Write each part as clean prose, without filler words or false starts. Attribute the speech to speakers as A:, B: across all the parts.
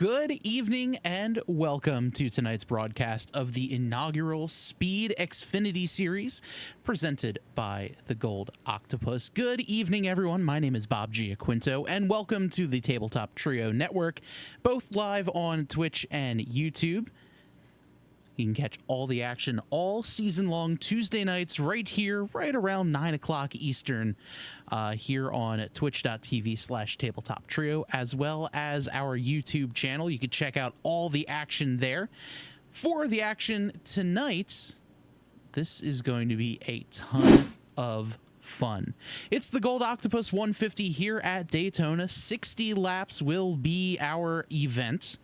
A: Good evening and welcome to tonight's broadcast of the inaugural Speed Xfinity Series presented by the Gold Octopus. Good evening, everyone. My name is Bob Giaquinto, and welcome to the Tabletop Trio Network, both live on Twitch and YouTube. You can catch all the action all season long Tuesday nights right here, right around 9 o'clock Eastern, here on twitch.tv/tabletop trio, as well as our YouTube channel. You can check out all the action there. For the action tonight, this is going to be a ton of fun. It's the Gold Octopus 150 here at Daytona. 60 laps will be our event.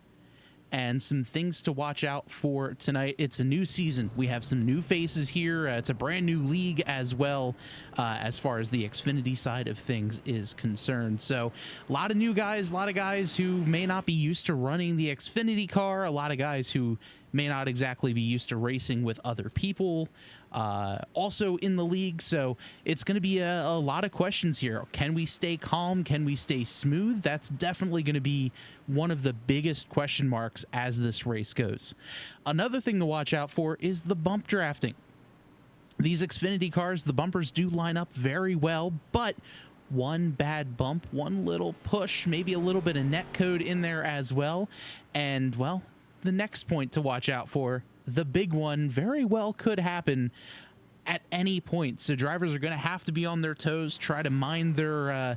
A: And some things to watch out for tonight. It's a new season. We have some new faces here. It's a brand new league as well, as far as the Xfinity side of things is concerned. So a lot of new guys, a lot of guys who may not be used to running the Xfinity car, a lot of guys who may not exactly be used to racing with other people also in the league. So it's going to be a lot of questions here. Can we stay calm? Can we stay smooth? That's definitely going to be one of the biggest question marks as this race goes. Another thing to watch out for is the bump drafting. These Xfinity cars, the bumpers do line up very well, but one bad bump, one little push, maybe a little bit of net code in there as well. And, well, the next point to watch out for, the big one, very well could happen at any point. So drivers are going to have to be on their toes, try to mind their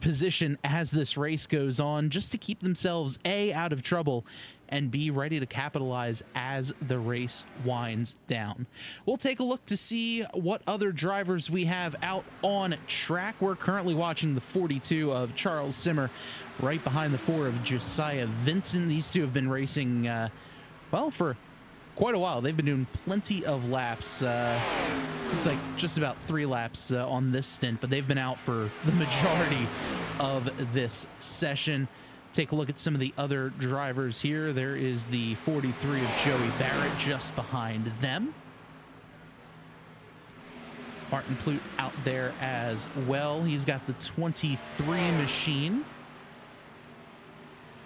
A: position as this race goes on, just to keep themselves A, out of trouble, and B, ready to capitalize as the race winds down. We'll take a look to see what other drivers we have out on track. We're currently watching the 42 of Charles Simmer right behind the 4 of Josiah Vincent. These two have been racing, well, for quite a while. They've been doing plenty of laps. Looks like just about 3 laps on this stint, but they've been out for the majority of this session. Take a look at some of the other drivers here. There is the 43 of Joey Barrett just behind them. Martin Plute out there as well. He's got the 23 machine.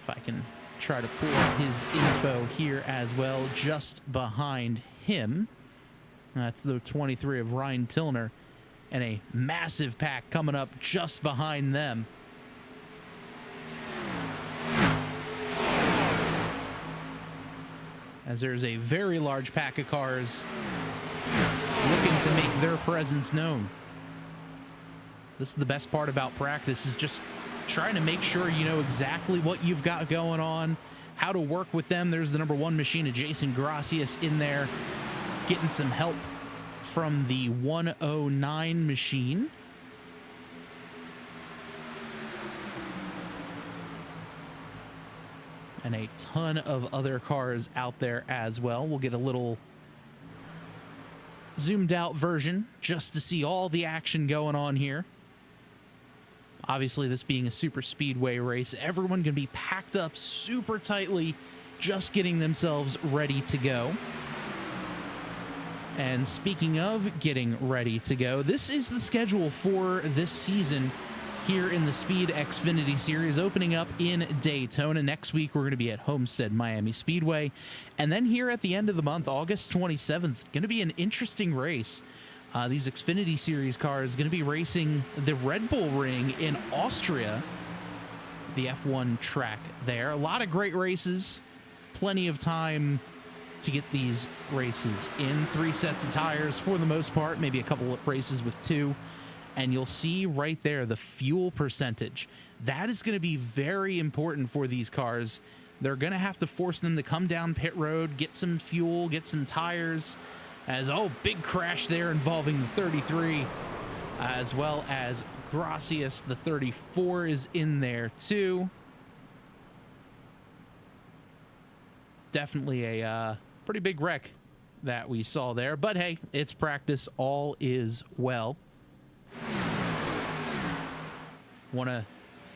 A: If I can try to pull up his info here as well, just behind him. That's the 23 of Ryan Tilner, and a massive pack coming up just behind them. As there's a very large pack of cars looking to make their presence known. This is the best part about practice, is just trying to make sure you know exactly what you've got going on, how to work with them. There's the number 1 machine of Jason Gracias in there, getting some help from the 109 machine. And a ton of other cars out there as well. We'll get a little zoomed out version just to see all the action going on here. Obviously, this being a super speedway race, everyone can be packed up super tightly, just getting themselves ready to go. And speaking of getting ready to go, this is the schedule for this season here in the Speed Xfinity Series, opening up in Daytona. Next week, we're going to be at Homestead Miami Speedway. And then here at the end of the month, August 27th, going to be an interesting race. These Xfinity Series cars going to be racing the Red Bull Ring in Austria, the F1 track there. A lot of great races, plenty of time to get these races in. 3 sets of tires for the most part, maybe a couple of races with 2. And you'll see right there the fuel percentage. That is going to be very important for these cars. They're going to have to force them to come down pit road, get some fuel, get some tires. As, oh, big crash there involving the 33, as well as Gracias. The 34 is in there too. Definitely a pretty big wreck that we saw there. But hey, it's practice. All is well. Want to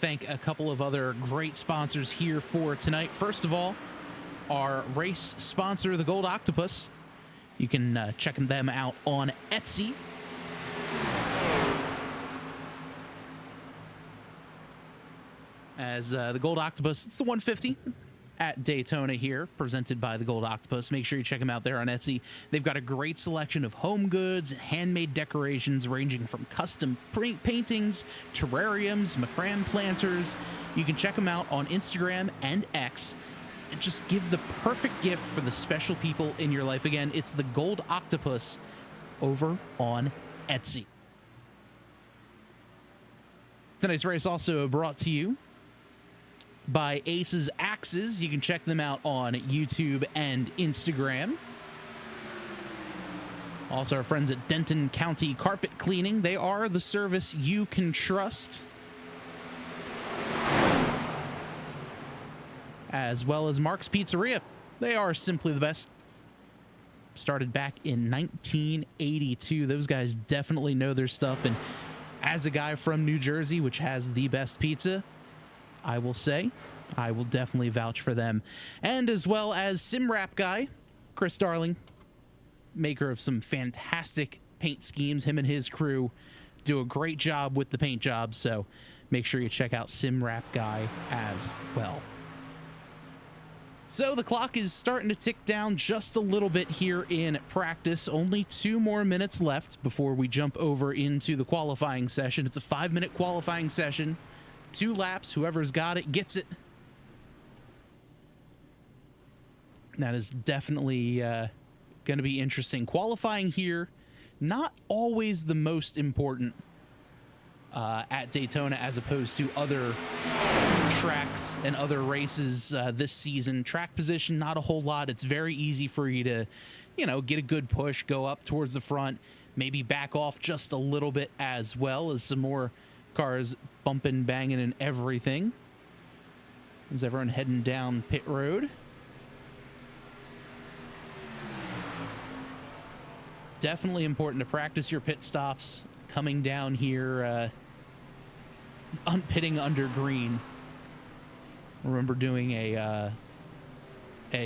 A: thank a couple of other great sponsors here for tonight. First of all, our race sponsor, the Gold Octopus. You can check them out on Etsy. As the Gold Octopus, it's the 150. at Daytona here, presented by the Gold Octopus. Make sure you check them out there on Etsy. They've got a great selection of home goods, handmade decorations ranging from custom paintings, terrariums, macram planters. You can check them out on Instagram and X. And just give the perfect gift for the special people in your life. Again, it's the Gold Octopus over on Etsy. Tonight's race also brought to you by Ace's Axes. You can check them out on YouTube and Instagram. Also, our friends at Denton County Carpet Cleaning. They are the service you can trust. As well as Mark's Pizzeria. They are simply the best. Started back in 1982. Those guys definitely know their stuff. And as a guy from New Jersey, which has the best pizza, I will say, I will definitely vouch for them. And as well as Sim Wrap guy, Chris Darling, maker of some fantastic paint schemes. Him and his crew do a great job with the paint jobs, so make sure you check out Sim Wrap guy as well. So the clock is starting to tick down just a little bit here in practice. Only 2 more minutes left before we jump over into the qualifying session. It's a 5-minute qualifying session. 2 laps. Whoever's got it gets it. That is definitely going to be interesting. Qualifying here, not always the most important at Daytona as opposed to other tracks and other races this season. Track position, not a whole lot. It's very easy for you to, you know, get a good push, go up towards the front, maybe back off just a little bit as well as some more cars bumping, banging, and everything. Is everyone heading down pit road? Definitely important to practice your pit stops coming down here, pitting under green. Remember doing a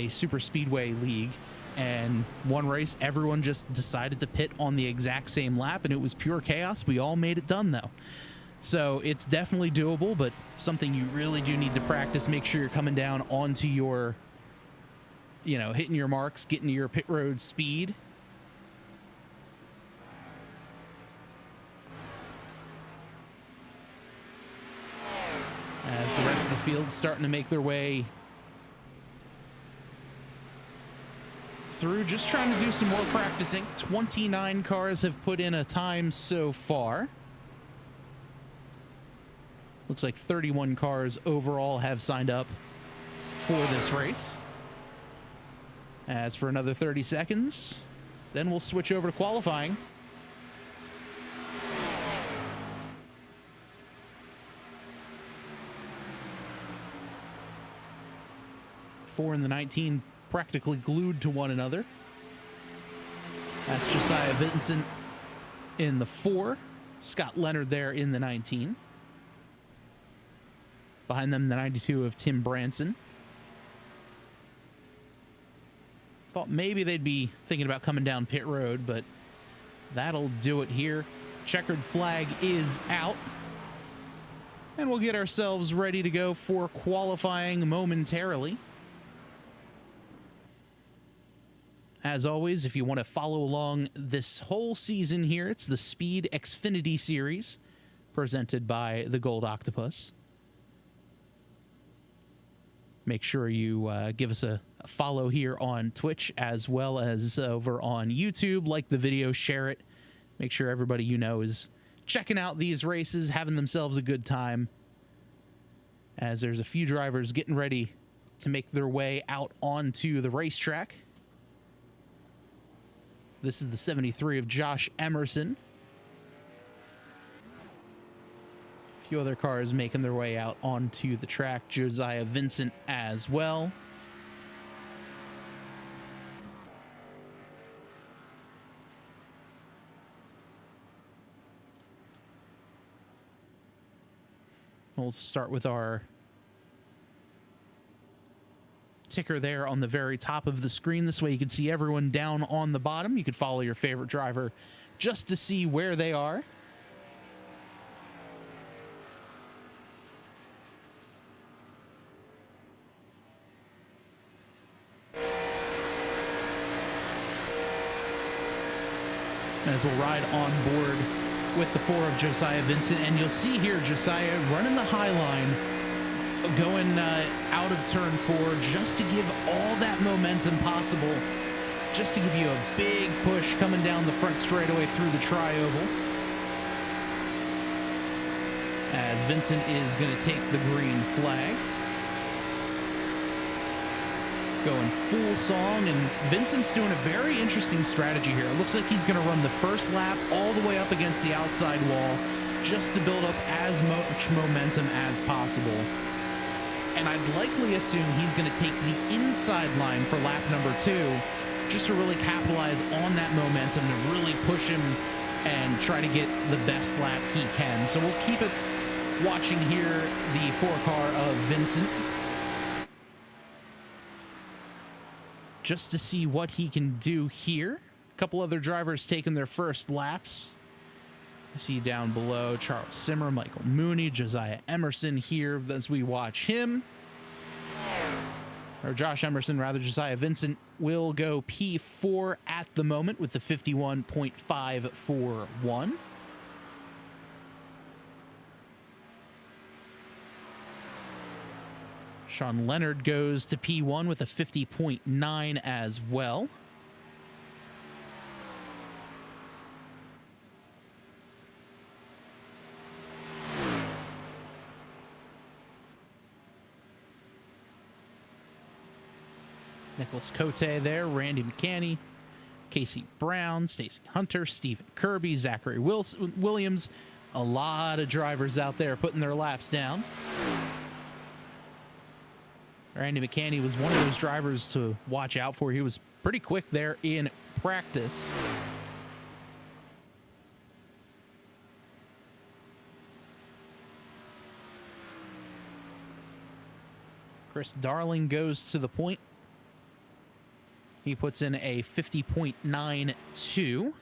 A: super speedway league, and one race everyone just decided to pit on the exact same lap, and it was pure chaos. We all made it done though, so it's definitely doable, but something you really do need to practice. Make sure you're coming down onto your, you know, hitting your marks, getting to your pit road speed. As the rest of the field's starting to make their way through, just trying to do some more practicing. 29 cars have put in a time so far. Looks like 31 cars overall have signed up for this race. As for another 30 seconds, then we'll switch over to qualifying. Four and the 19 practically glued to one another. That's Josiah Vincent in the 4. Scott Leonard there in the 19. Behind them, the 92 of Tim Branson. Thought maybe they'd be thinking about coming down pit road, but that'll do it here. Checkered flag is out. And we'll get ourselves ready to go for qualifying momentarily. As always, if you want to follow along this whole season here, it's the Speed Xfinity Series, presented by the Gold Octopus. Make sure you give us a follow here on Twitch as well as over on YouTube. Like the video, share it. Make sure everybody you know is checking out these races, having themselves a good time, as there's a few drivers getting ready to make their way out onto the racetrack. This is the 73 of Josh Emerson. A few other cars making their way out onto the track. Josiah Vincent as well. We'll start with our ticker there on the very top of the screen. This way you can see everyone down on the bottom. You could follow your favorite driver just to see where they are. as we'll ride on board with the 4 of Josiah Vincent. And you'll see here Josiah running the high line, going out of turn 4 just to give all that momentum possible, just to give you a big push coming down the front straightaway through the tri-oval. As Vincent is going to take the green flag. Going full song, and Vincent's doing a very interesting strategy here. It looks like he's going to run the first lap all the way up against the outside wall just to build up as much momentum as possible. And I'd likely assume he's going to take the inside line for lap number 2 just to really capitalize on that momentum, to really push him and try to get the best lap he can. So we'll keep it watching here, the 4 car of Vincent, just to see what he can do here. A couple other drivers taking their first laps. You see down below Charles Simmer, Michael Mooney, Josiah Emerson here as we watch him. Or Josh Emerson, rather. Josiah Vincent will go P4 at the moment with the 51.541. Sean Leonard goes to P1 with a 50.9 as well. Nicholas Cote there, Randy McCanney, Casey Brown, Stacy Hunter, Stephen Kirby, Zachary Williams. A lot of drivers out there putting their laps down. Randy McCanney was one of those drivers to watch out for. He was pretty quick there in practice. Chris Darling goes to the point. He puts in a 50.92.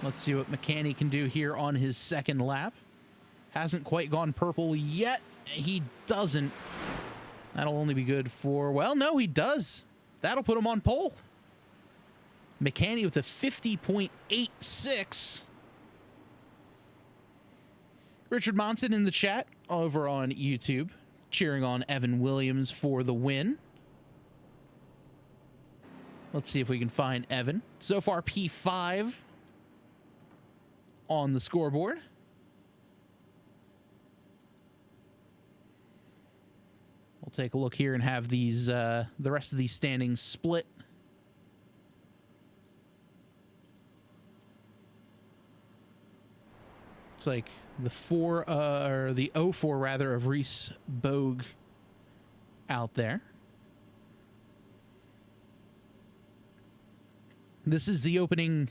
A: Let's see what McCanney can do here on his second lap. Hasn't quite gone purple yet. He doesn't. That'll only be good for, well, no, he does. That'll put him on pole. McCanney with a 50.86. Richard Monson in the chat over on YouTube, cheering on Evan Williams for the win. Let's see if we can find Evan. So far, P5 on the scoreboard. We'll take a look here and have these the rest of these standings split. Looks like the 4 or the 04 rather of Reese Bogue out there. This is the opening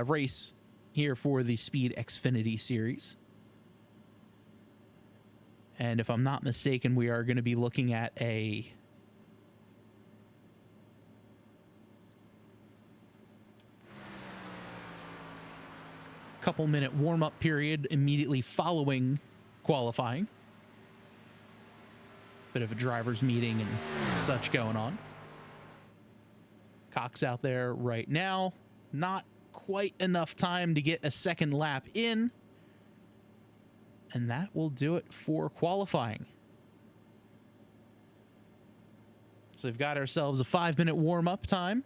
A: race here for the Speed Xfinity Series. And if I'm not mistaken, we are going to be looking at a couple-minute warm-up period immediately following qualifying. Bit of a driver's meeting and such going on. Cox out there right now. Not quite enough time to get a second lap in. And that will do it for qualifying. So we've got ourselves a 5-minute warm-up time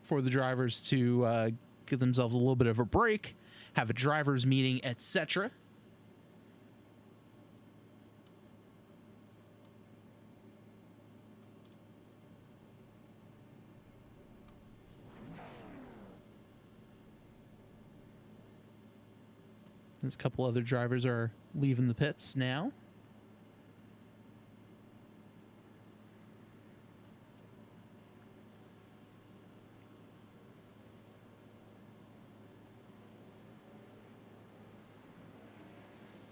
A: for the drivers to give themselves a little bit of a break, have a driver's meeting, etc. There's a couple other drivers are leaving the pits now.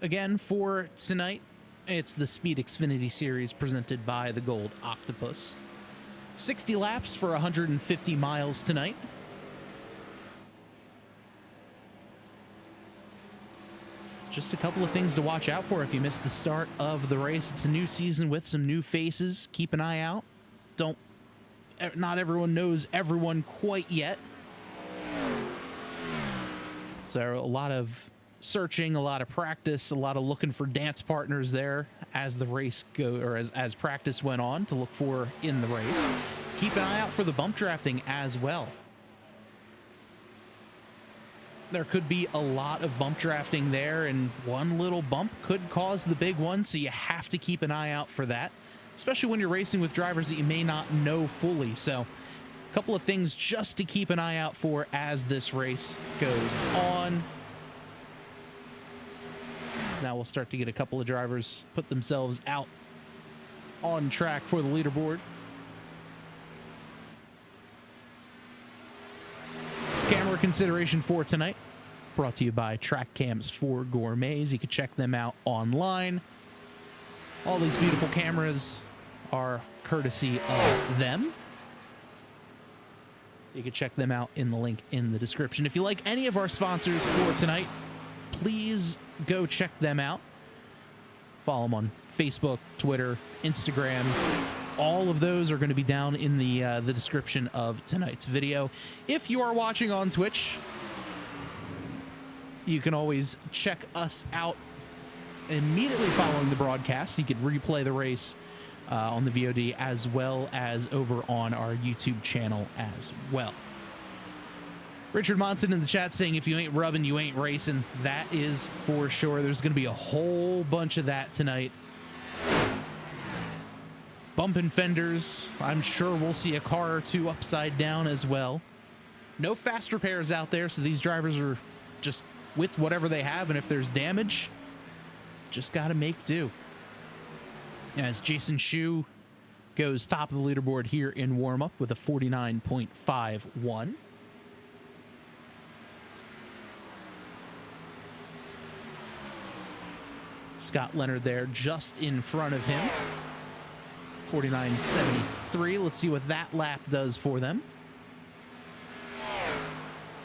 A: Again, for tonight, it's the Speed Xfinity Series presented by the Gold Octopus. 60 laps for 150 miles tonight. just a couple of things to watch out for if you missed the start of the race. It's a new season with some new faces. Keep an eye out. Not everyone knows everyone quite yet. So a lot of searching, a lot of practice, a lot of looking for dance partners there as the race as practice went on to look for in the race. Keep an eye out for the bump drafting as well. There could be a lot of bump drafting there, and one little bump could cause the big one, so you have to keep an eye out for that, especially when you're racing with drivers that you may not know fully. So a couple of things just to keep an eye out for as this race goes on. Now we'll start to get a couple of drivers put themselves out on track for the leaderboard. Camera consideration for tonight brought to you by Track Cams for Gourmets. You can check them out online. All these beautiful cameras are courtesy of them. You can check them out in the link in the description. If you like any of our sponsors for tonight, please go check them out. Follow them on Facebook, Twitter, Instagram. All of those are going to be down in the description of tonight's video. If you are watching on Twitch, you can always check us out immediately following the broadcast. You can replay the race on the VOD as well as over on our YouTube channel as well. Richard Monson in the chat saying, if you ain't rubbing, you ain't racing. That is for sure. There's going to be a whole bunch of that tonight. Bumping fenders. I'm sure we'll see a car or two upside down as well. No fast repairs out there, so these drivers are just with whatever they have, and if there's damage, just got to make do. As Jason Shu goes top of the leaderboard here in warm-up with a 49.51. Scott Leonard there just in front of him. 49.73. Let's see what that lap does for them.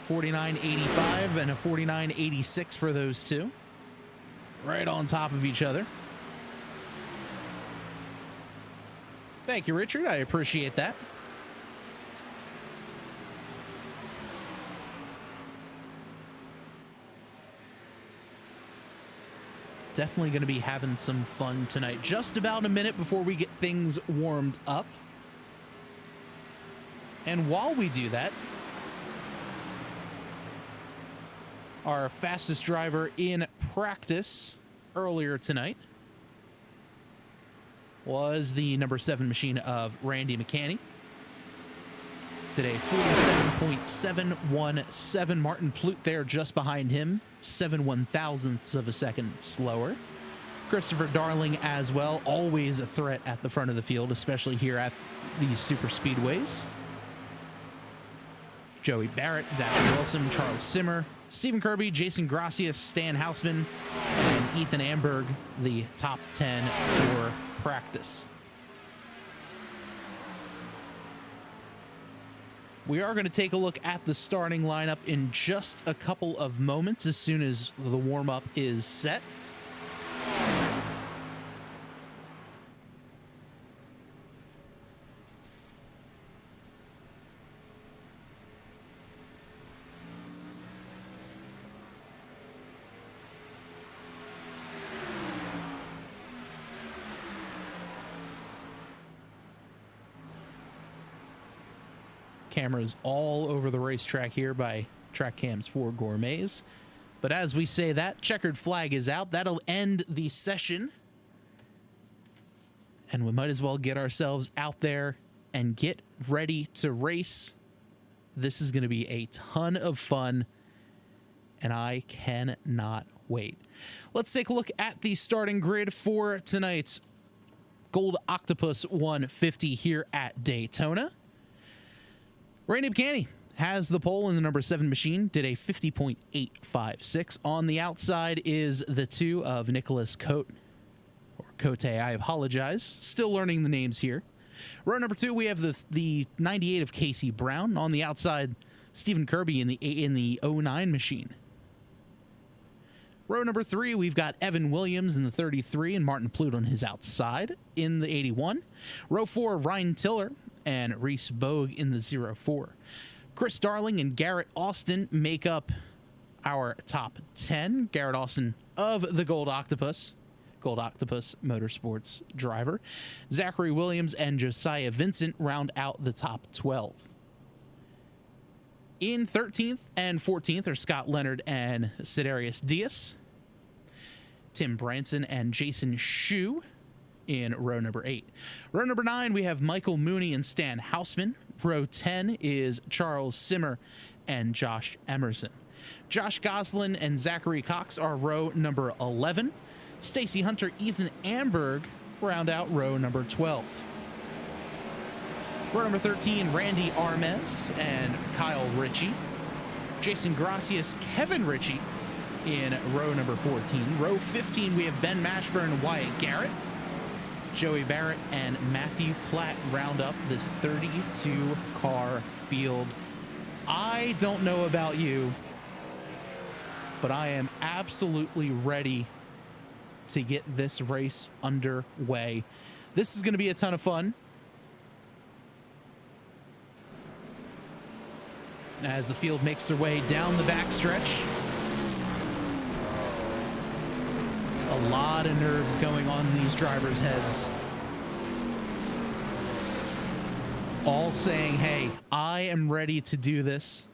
A: 49.85 and a 49.86 for those two. Right on top of each other. Thank you, Richard. I appreciate that. Definitely going to be having some fun tonight. Just about a minute before we get things warmed up. And while we do that, our fastest driver in practice earlier tonight was the number 7 machine of Randy McCanney. Did a 47.717. Martin Plute there just behind him, 7/1000ths of a second slower. Christopher Darling as well, always a threat at the front of the field, especially here at these super speedways. Joey Barrett, Zachary Wilson, Charles Simmer, Stephen Kirby, Jason Gracias, Stan Hausman, and Ethan Amberg, the top 10 for practice. We are going to take a look at the starting lineup in just a couple of moments as soon as the warm-up is set. Cameras all over the racetrack here by Track Cams for Gourmets. But as we say that, checkered flag is out. That'll end the session. And we might as well get ourselves out there and get ready to race. This is going to be a ton of fun, and I cannot wait. Let's take a look at the starting grid for tonight's Gold Octopus 150 here at Daytona. Randy McCanney has the pole in the number 7 machine, did a 50.856. On the outside is the 2 of Nicholas Cote, or Cote, I apologize. Still learning the names here. Row number 2, we have the 98 of Casey Brown. On the outside, Stephen Kirby in the 09 machine. Row number 3, we've got Evan Williams in the 33 and Martin Pluto on his outside in the 81. Row 4, Ryan Tiller and Reese Bogue in the 04. Chris Darling and Garrett Austin make up our top 10. Garrett Austin of the Gold Octopus Motorsports driver. Zachary Williams and Josiah Vincent round out the top 12. In 13th and 14th are Scott Leonard and Sidarius Diaz. Tim Branson and Jason Shue in row number 8. Row number 9, we have Michael Mooney and Stan Hausman. Row 10 is Charles Simmer and Josh Emerson. Josh Goslin and Zachary Cox are row number 11. Stacy Hunter, Ethan Amberg round out row number 12. Row number 13, Randy Armez and Kyle Ritchie. Jason Gracias, Kevin Ritchie in row number 14. Row 15, we have Ben Mashburn and Wyatt Garrett. Joey Barrett and Matthew Platt round up this 32-car field. I don't know about you, but I am absolutely ready to get this race underway. This is going to be a ton of fun. As the field makes their way down the backstretch. A lot of nerves going on in these drivers' heads. All saying, hey, I am ready to do this.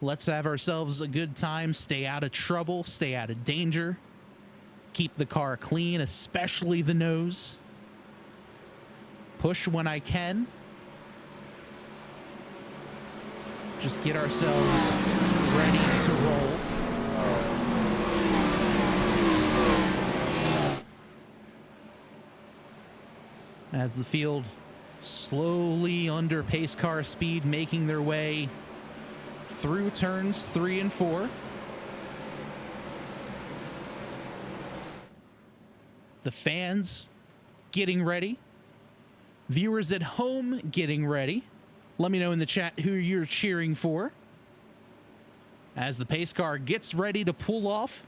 A: Let's have ourselves a good time, stay out of trouble, stay out of danger. Keep the car clean, especially the nose. Push when I can. Just get ourselves ready to roll. As the field slowly under pace car speed, making their way through turns 3 and 4. The fans getting ready. Viewers at home getting ready. Let me know in the chat who you're cheering for. As the pace car gets ready to pull off,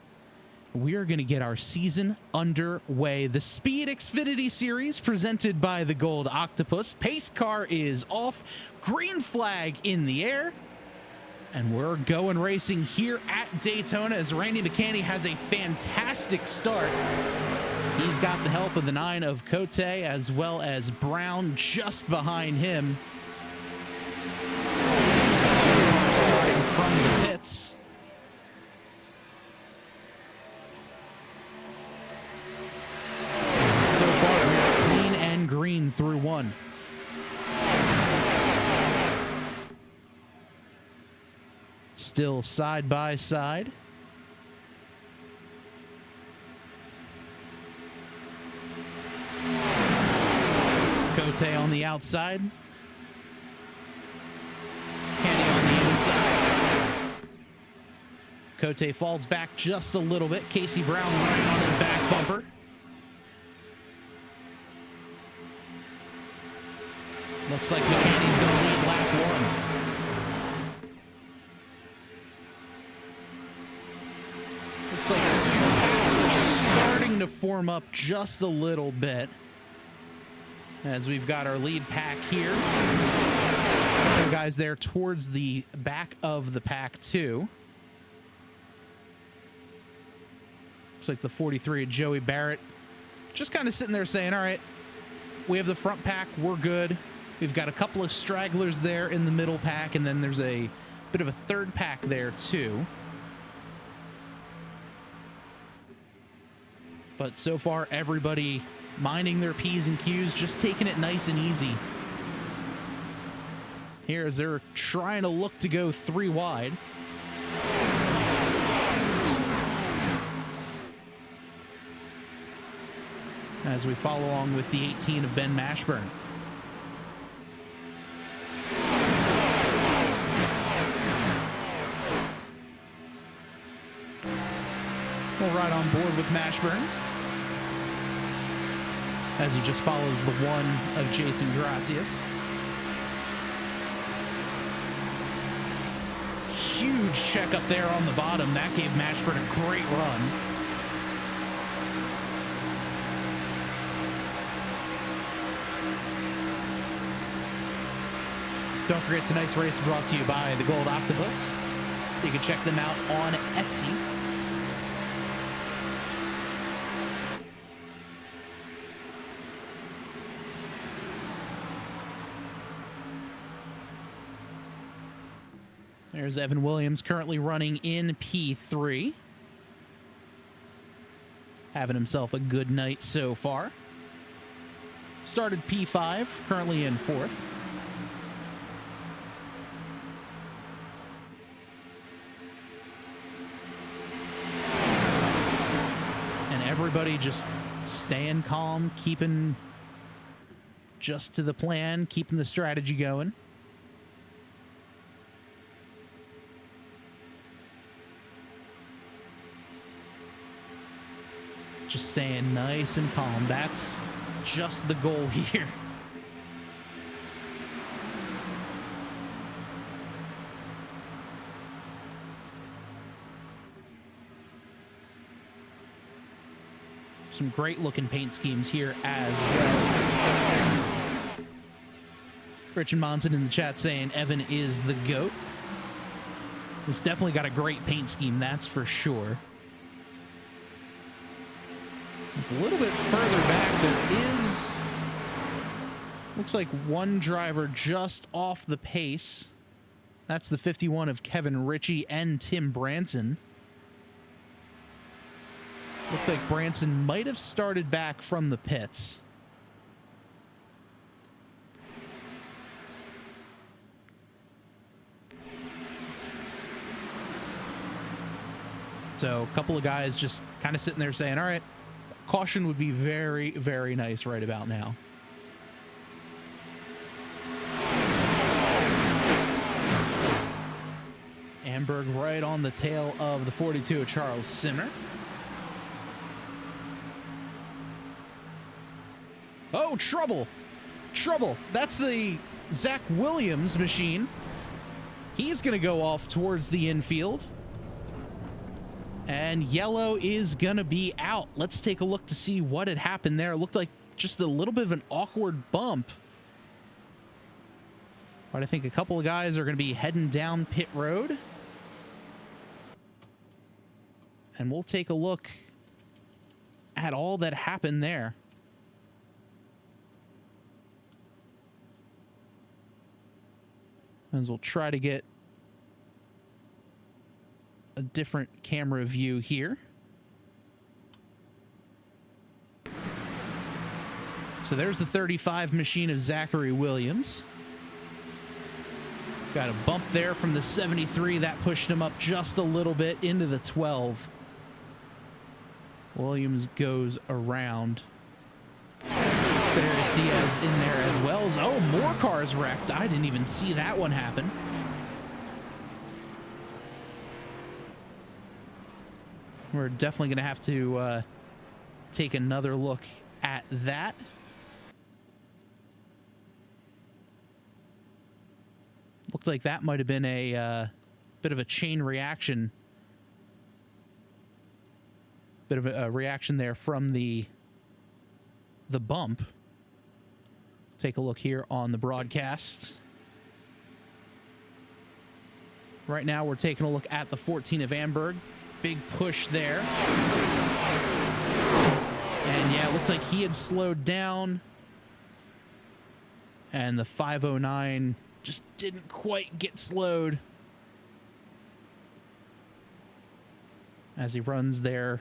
A: we are going to get our season underway. The Speed Xfinity Series presented by the Gold Octopus. Pace car is off. Green flag in the air. And we're going racing here at Daytona as Randy McCanny has a fantastic start. He's got the help of the 9 of Cote as well as Brown just behind him. Starting from the pits. So far, we are clean and green through 1. Still side by side. Cote on the outside. Kenny on the inside. Cote falls back just a little bit. Casey Brown running on his back bumper. Looks like McCanny's going to lead lap 1. Looks like the 2 packs are starting to form up just a little bit. As we've got our lead pack here. Couple guys there towards the back of the pack too. Looks like the 43 of Joey Barrett just kind of sitting there saying, all right, we have the front pack, we're good. We've got a couple of stragglers there in the middle pack, and then there's a bit of a third pack there too. But so far, everybody minding their P's and Q's, just taking it nice and easy. Here as they're trying to look to go 3 wide. As we follow along with the 18 of Ben Mashburn. We'll ride on board with Mashburn as he just follows the 1 of Jason Gracias. huge check up there on the bottom. That gave Matchburn a great run. Don't forget, tonight's race is brought to you by the Gold Octopus. You can check them out on Etsy. There's Evan Williams currently running in P3. Having himself a good night so far. Started P5, currently in 4th. Everybody just staying calm, keeping just to the plan, keeping the strategy going. Just staying nice and calm. That's just the goal here. Some great looking paint schemes here as well. Richard Monson in the chat saying Evan is the GOAT. He's definitely got a great paint scheme, that's for sure. It's a little bit further back. There is, looks like one driver just off the pace. That's the 51 of Kevin Ritchie and Tim Branson. Looked like Branson might have started back from the pits. So a couple of guys just kind of sitting there saying, all right, caution would be very, very nice right about now. Amberg right on the tail of the 42 of Charles Simmer. Oh, trouble. Trouble. That's the Zach Williams machine. He's going to go off towards the infield. And yellow is going to be out. Let's take a look to see what had happened there. It looked like just a little bit of an awkward bump. But I think a couple of guys are going to be heading down pit road. And we'll take a look at all that happened there. As we'll try to get a different camera view here. So there's the 35 machine of Zachary Williams. Got a bump there from the 73. That pushed him up just a little bit into the 12. Williams goes around. There's Diaz in there as well as, oh, more cars wrecked. I didn't even see that one happen. We're definitely going to have to take another look at that. Looked like that might have been a bit of a chain reaction. Bit of a reaction there from the bump. Take a look here on the broadcast. Right now we're taking a look at the 14 of Amberg. Big push there. And yeah, it looked like he had slowed down. And the 509 just didn't quite get slowed. As he runs there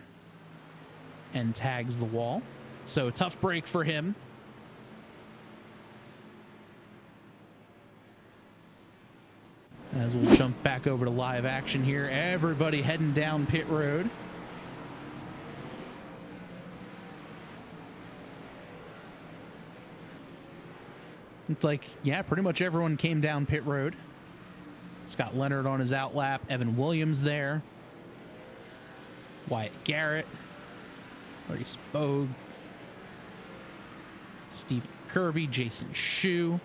A: and tags the wall. So tough break for him. As we'll jump back over to live action here. Everybody heading down pit road. It's like, yeah, pretty much everyone came down pit road. Scott Leonard on his outlap. Evan Williams there. Wyatt Garrett. Marty Spogue. Stephen Kirby. Jason Shue.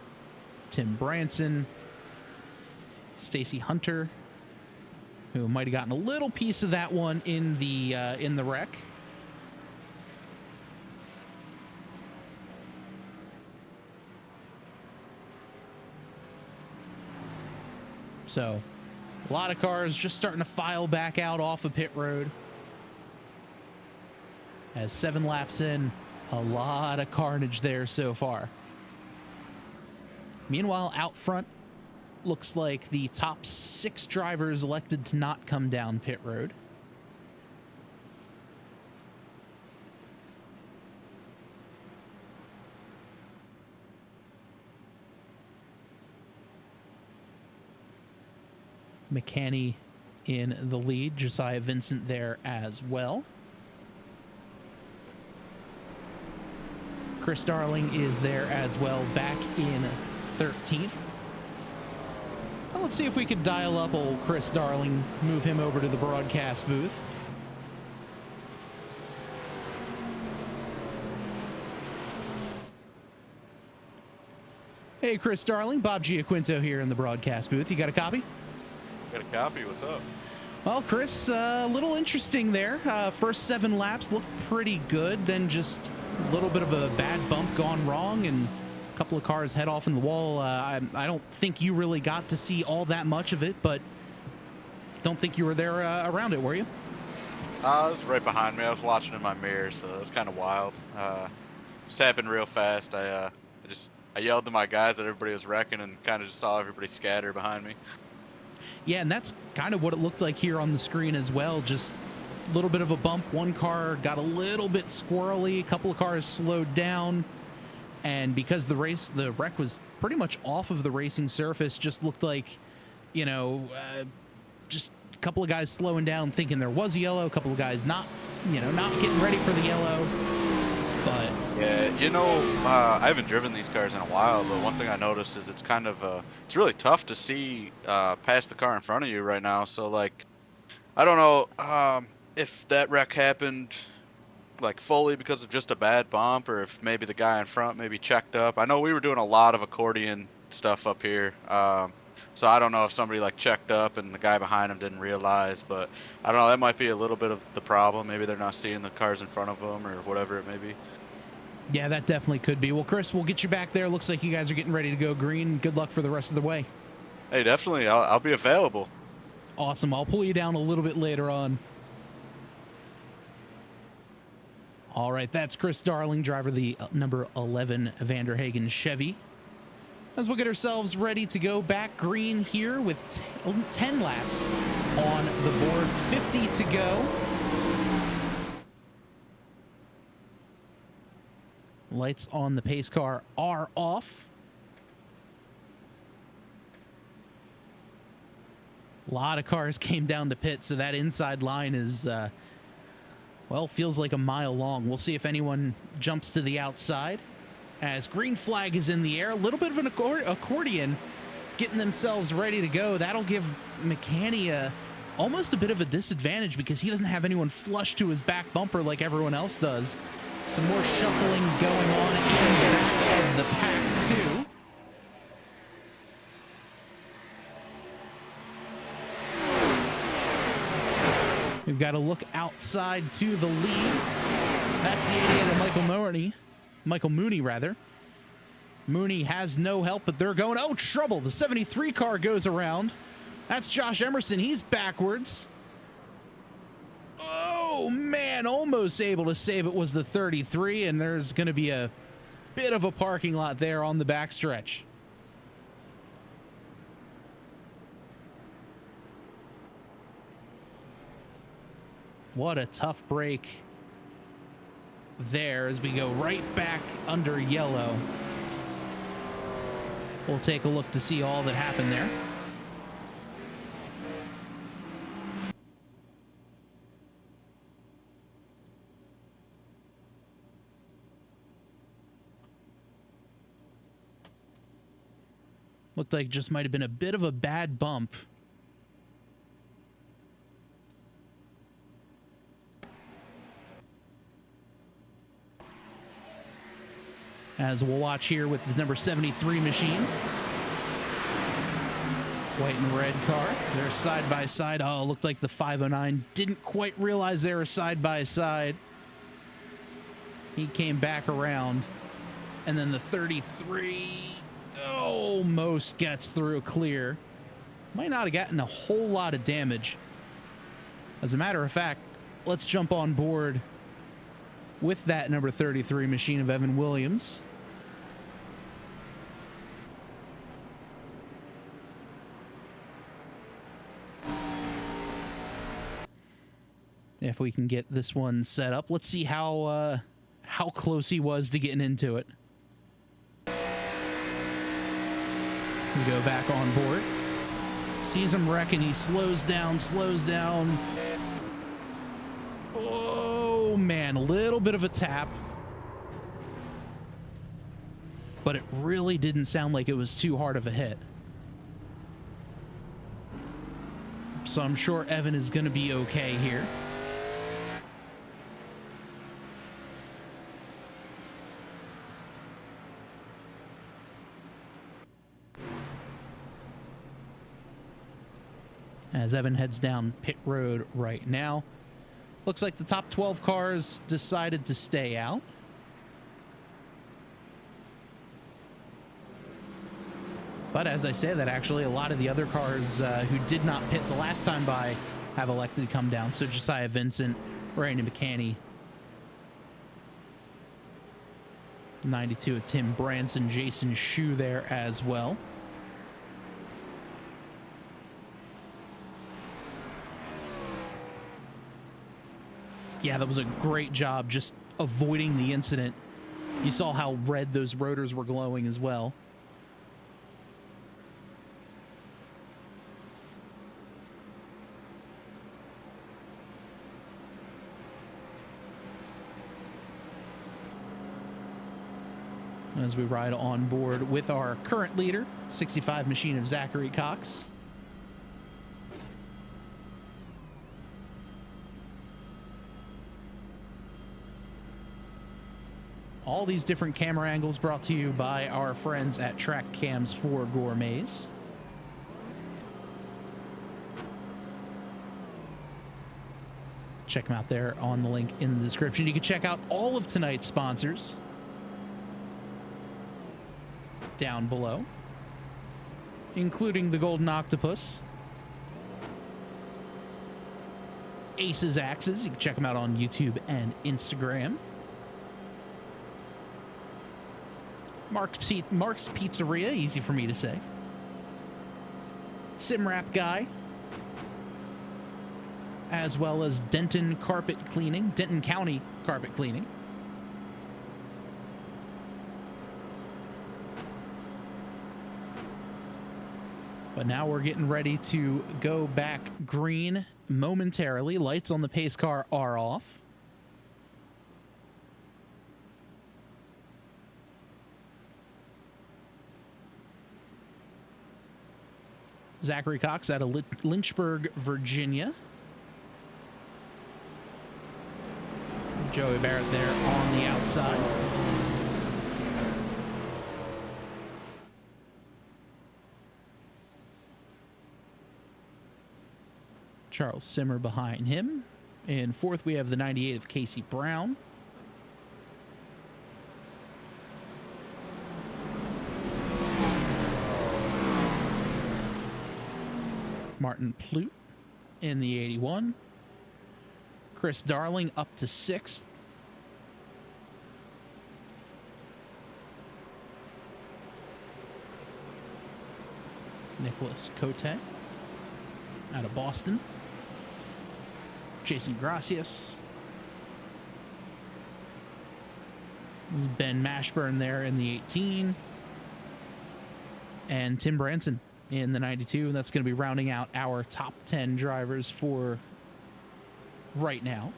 A: Tim Branson. Stacy Hunter. who might have gotten a little piece of that one in the wreck. So a lot of cars just starting to file back out off of pit road. As 7 laps in, a lot of carnage there so far. Meanwhile, out front, looks like the top 6 drivers elected to not come down pit road. McCanny in the lead, Josiah Vincent there as well. Chris Darling is there as well, back in 13th. Well, let's see if we could dial up old Chris Darling, move him over to the broadcast booth. Hey, Chris Darling, Bob Giaquinto here in the broadcast booth. You got a copy?
B: Got a copy. What's up?
A: Well, Chris, a little interesting there. First 7 laps looked pretty good, then just a little bit of a bad bump gone wrong, and a couple of cars head off in the wall. I don't think you really got to see all that much of it, but don't think you were there around it, were you?
B: It was right behind me. I was watching in my mirror, so it was kind of wild. Just happened real fast. I yelled to my guys that everybody was wrecking, and kind of just saw everybody scatter behind me.
A: Yeah, and that's kind of what it looked like here on the screen as well. Just a little bit of a bump. One car got a little bit squirrely. A couple of cars slowed down. And because the wreck was pretty much off of the racing surface, just looked like, you know, just a couple of guys slowing down, thinking there was a yellow. A couple of guys not getting ready for the yellow. But
B: yeah, you know, I haven't driven these cars in a while, but one thing I noticed is it's kind of it's really tough to see past the car in front of you right now. So like, I don't know if that wreck happened like fully because of just a bad bump, or if maybe the guy in front maybe checked up. I know we were doing a lot of accordion stuff up here, so I don't know if somebody like checked up and the guy behind him didn't realize, but I don't know, that might be a little bit of the problem. Maybe they're not seeing the cars in front of them or whatever it may be.
A: yeah, that definitely could be. Well, Chris, we'll get you back there. Looks like you guys are getting ready to go green. Good luck for the rest of the way.
B: Hey, definitely. I'll be available.
A: Awesome. I'll pull you down a little bit later on. All right, that's Chris Darling, driver of the number 11 Vanderhagen Chevy. As we'll get ourselves ready to go back green here with 10 laps on the board, 50 to go. Lights on the pace car are off. A lot of cars came down to pit, so that inside line is, well, feels like a mile long. We'll see if anyone jumps to the outside. As green flag is in the air, a little bit of an accordion getting themselves ready to go. That'll give McCanny almost a bit of a disadvantage because he doesn't have anyone flush to his back bumper like everyone else does. Some more shuffling going on in the back of the pack, too. We've got to look outside to the lead. That's the 88 of Michael Mooney, rather. Mooney has no help, but they're going, oh, trouble. The 73 car goes around. That's Josh Emerson. He's backwards. Oh, man, almost able to save it was the 33, and there's going to be a bit of a parking lot there on the backstretch. What a tough break there as we go right back under yellow. We'll take a look to see all that happened there. Looked like just might have been a bit of a bad bump. As we'll watch here with the number 73 machine. White and red car. They're side by side. Oh, looked like the 509 didn't quite realize they were side by side. He came back around. And then the 33 almost gets through clear. Might not have gotten a whole lot of damage. As a matter of fact, let's jump on board with that number 33 machine of Evan Williams. If we can get this one set up, let's see how close he was to getting into it. We go back on board. Sees him wreck and he slows down. Oh, man, a little bit of a tap. But it really didn't sound like it was too hard of a hit. So I'm sure Evan is going to be okay here. As Evan heads down pit road right now. Looks like the top 12 cars decided to stay out. But as I say that, actually, a lot of the other cars who did not pit the last time by have elected to come down. So Josiah Vincent, Randy McCanney, 92 of Tim Branson, Jason Shue there as well. Yeah, that was a great job just avoiding the incident. You saw how red those rotors were glowing as well. As we ride on board with our current leader, 65 machine of Zachary Cox. All these different camera angles brought to you by our friends at Track Cams for Gourmets. Check them out there on the link in the description. You can check out all of tonight's sponsors down below, including the Golden Octopus, Aces Axes. You can check them out on YouTube and Instagram. Mark's Pizzeria, easy for me to say. Simrap Guy, as well as Denton Carpet Cleaning, Denton County Carpet Cleaning. But now we're getting ready to go back green momentarily. Lights on the pace car are off. Zachary Cox out of Lynchburg, Virginia. Joey Barrett there on the outside. Charles Simmer behind him. In fourth, we have the 98 of Casey Brown. Martin Plute in the 81. Chris Darling up to 6th. Nicholas Cote out of Boston. Jason Gracias. There's Ben Mashburn there in the 18. And Tim Branson in the 92. That's going to be rounding out our top 10 drivers for right now.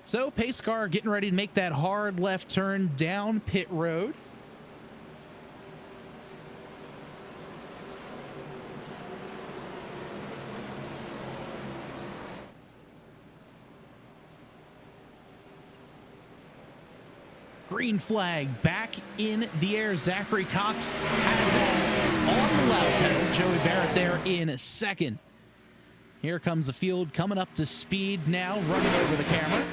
A: So pace car getting ready to make that hard left turn down pit road. green flag back in the air. Zachary Cox has it on the loud pedal. Joey Barrett there in second. Here comes the field coming up to speed now, running over the camera.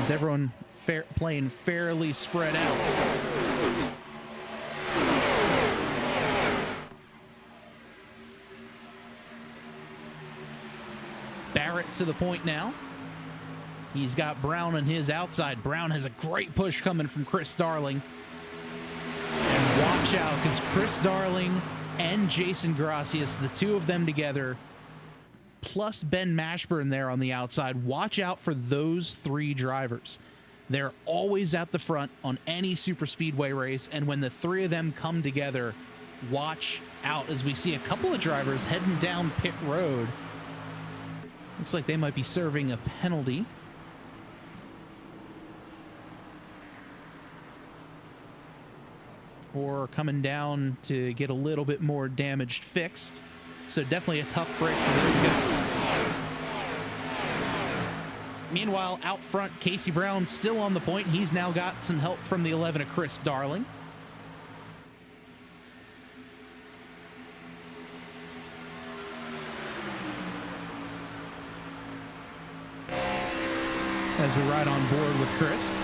A: As everyone playing fairly spread out. Barrett to the point now. He's got Brown on his outside. Brown has a great push coming from Chris Darling. And watch out, because Chris Darling and Jason Gracias, the two of them together, plus Ben Mashburn there on the outside. Watch out for those three drivers. They're always at the front on any super speedway race, and when the three of them come together, watch out as we see a couple of drivers heading down pit road. Looks like they might be serving a penalty. Or coming down to get a little bit more damage fixed. So definitely a tough break for those guys. Meanwhile, out front, Casey Brown still on the point. He's now got some help from the 11 of Chris Darling. As we ride on board with Chris.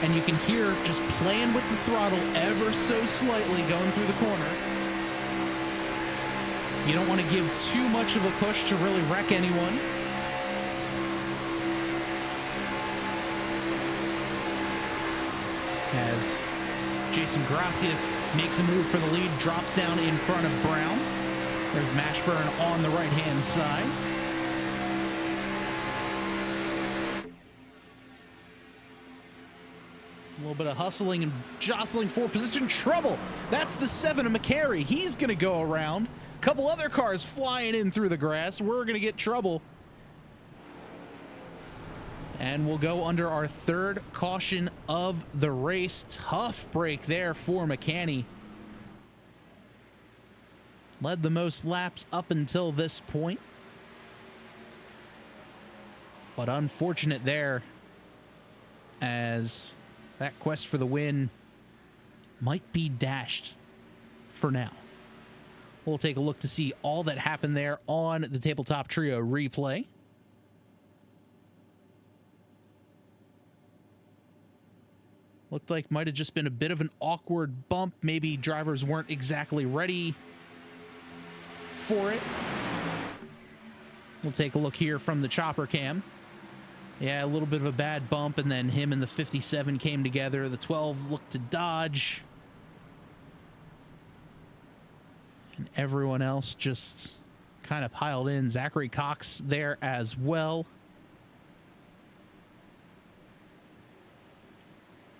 A: And you can hear just playing with the throttle ever so slightly going through the corner. You don't want to give too much of a push to really wreck anyone. As Jason Gracias makes a move for the lead, drops down in front of Brown. There's Mashburn on the right-hand side. A little bit of hustling and jostling for position. Trouble. That's the 7 of McCary. He's going to go around. A couple other cars flying in through the grass. We're going to get trouble. And we'll go under our third caution of the race. Tough break there for McCanny. Led the most laps up until this point. But unfortunate there, as that quest for the win might be dashed for now. We'll take a look to see all that happened there on the Tabletop Trio replay. Looked like might have just been a bit of an awkward bump. Maybe drivers weren't exactly ready for it. We'll take a look here from the chopper cam. Yeah, a little bit of a bad bump, and then him and the 57 came together. The 12 looked to dodge. And everyone else just kind of piled in. Zachary Cox there as well.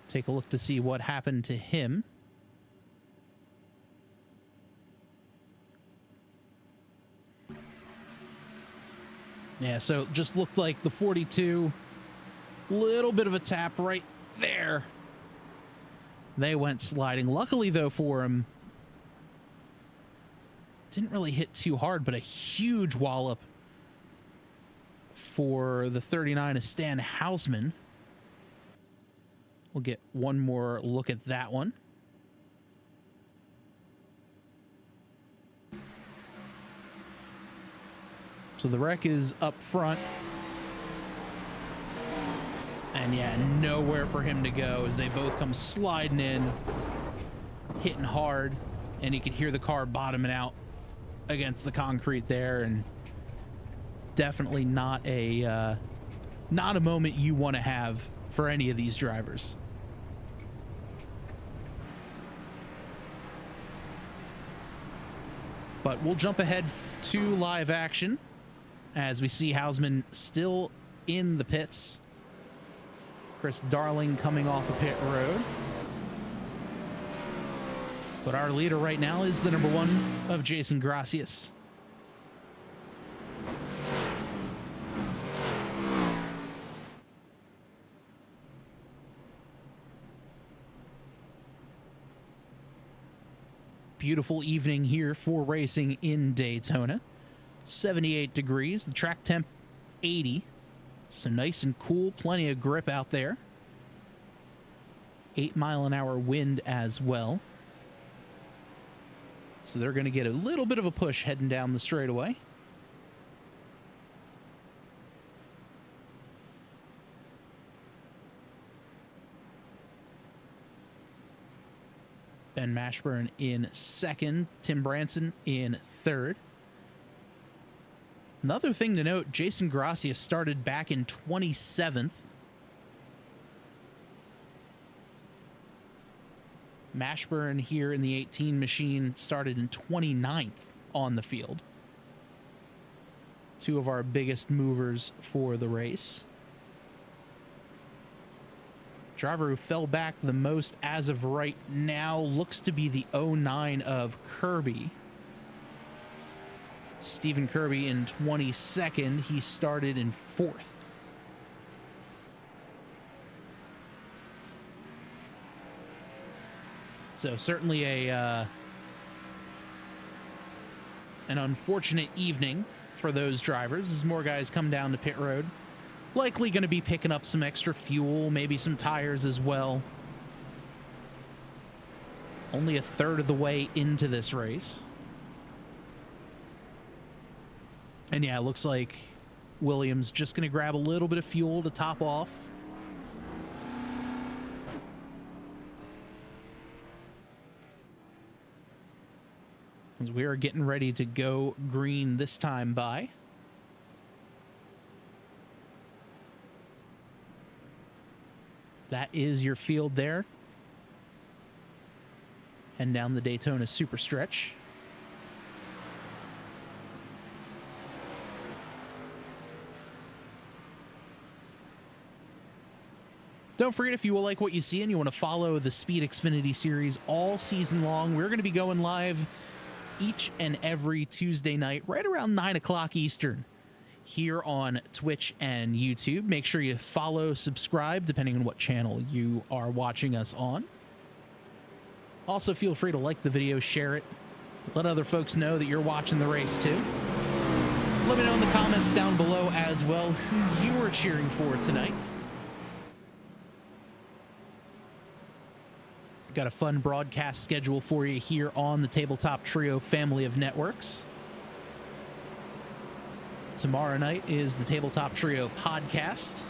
A: Take a look to see what happened to him. Yeah, so just looked like the 42, little bit of a tap right there. They went sliding. Luckily, though, for him, didn't really hit too hard, but a huge wallop for the 39 of Stan Hausman. We'll get one more look at that one. So the wreck is up front. And yeah, nowhere for him to go as they both come sliding in, hitting hard, and you could hear the car bottoming out against the concrete there, and definitely not a moment you want to have for any of these drivers. But we'll jump ahead to live action as we see Hausman still in the pits. Chris Darling coming off of pit road. But our leader right now is the number 1 of Jason Gracias. Beautiful evening here for racing in Daytona. 78 degrees, the track temp 80. So nice and cool, plenty of grip out there. 8-mile-an-hour wind as well. So they're going to get a little bit of a push heading down the straightaway. Ben Mashburn in second, Tim Branson in third. Another thing to note, Jason Gracia started back in 27th. Mashburn here in the 18 machine started in 29th on the field. Two of our biggest movers for the race. Driver who fell back the most as of right now looks to be the 09 of Kirby. Stephen Kirby in 22nd. He started in 4th. So certainly an unfortunate evening for those drivers as more guys come down to pit road. Likely going to be picking up some extra fuel, maybe some tires as well. Only a third of the way into this race. And yeah, it looks like Williams just going to grab a little bit of fuel to top off. As we are getting ready to go green this time by. That is your field there. And down the Daytona super stretch. Don't forget, if you will like what you see and you want to follow the Speed Xfinity Series all season long, we're going to be going live each and every Tuesday night right around 9 o'clock Eastern here on Twitch and YouTube. Make sure you follow, subscribe, depending on what channel you are watching us on. Also, feel free to like the video, share it, let other folks know that you're watching the race too. Let me know in the comments down below as well who you are cheering for tonight. Got a fun broadcast schedule for you here on the Tabletop Trio family of networks. Tomorrow night is the Tabletop Trio podcast.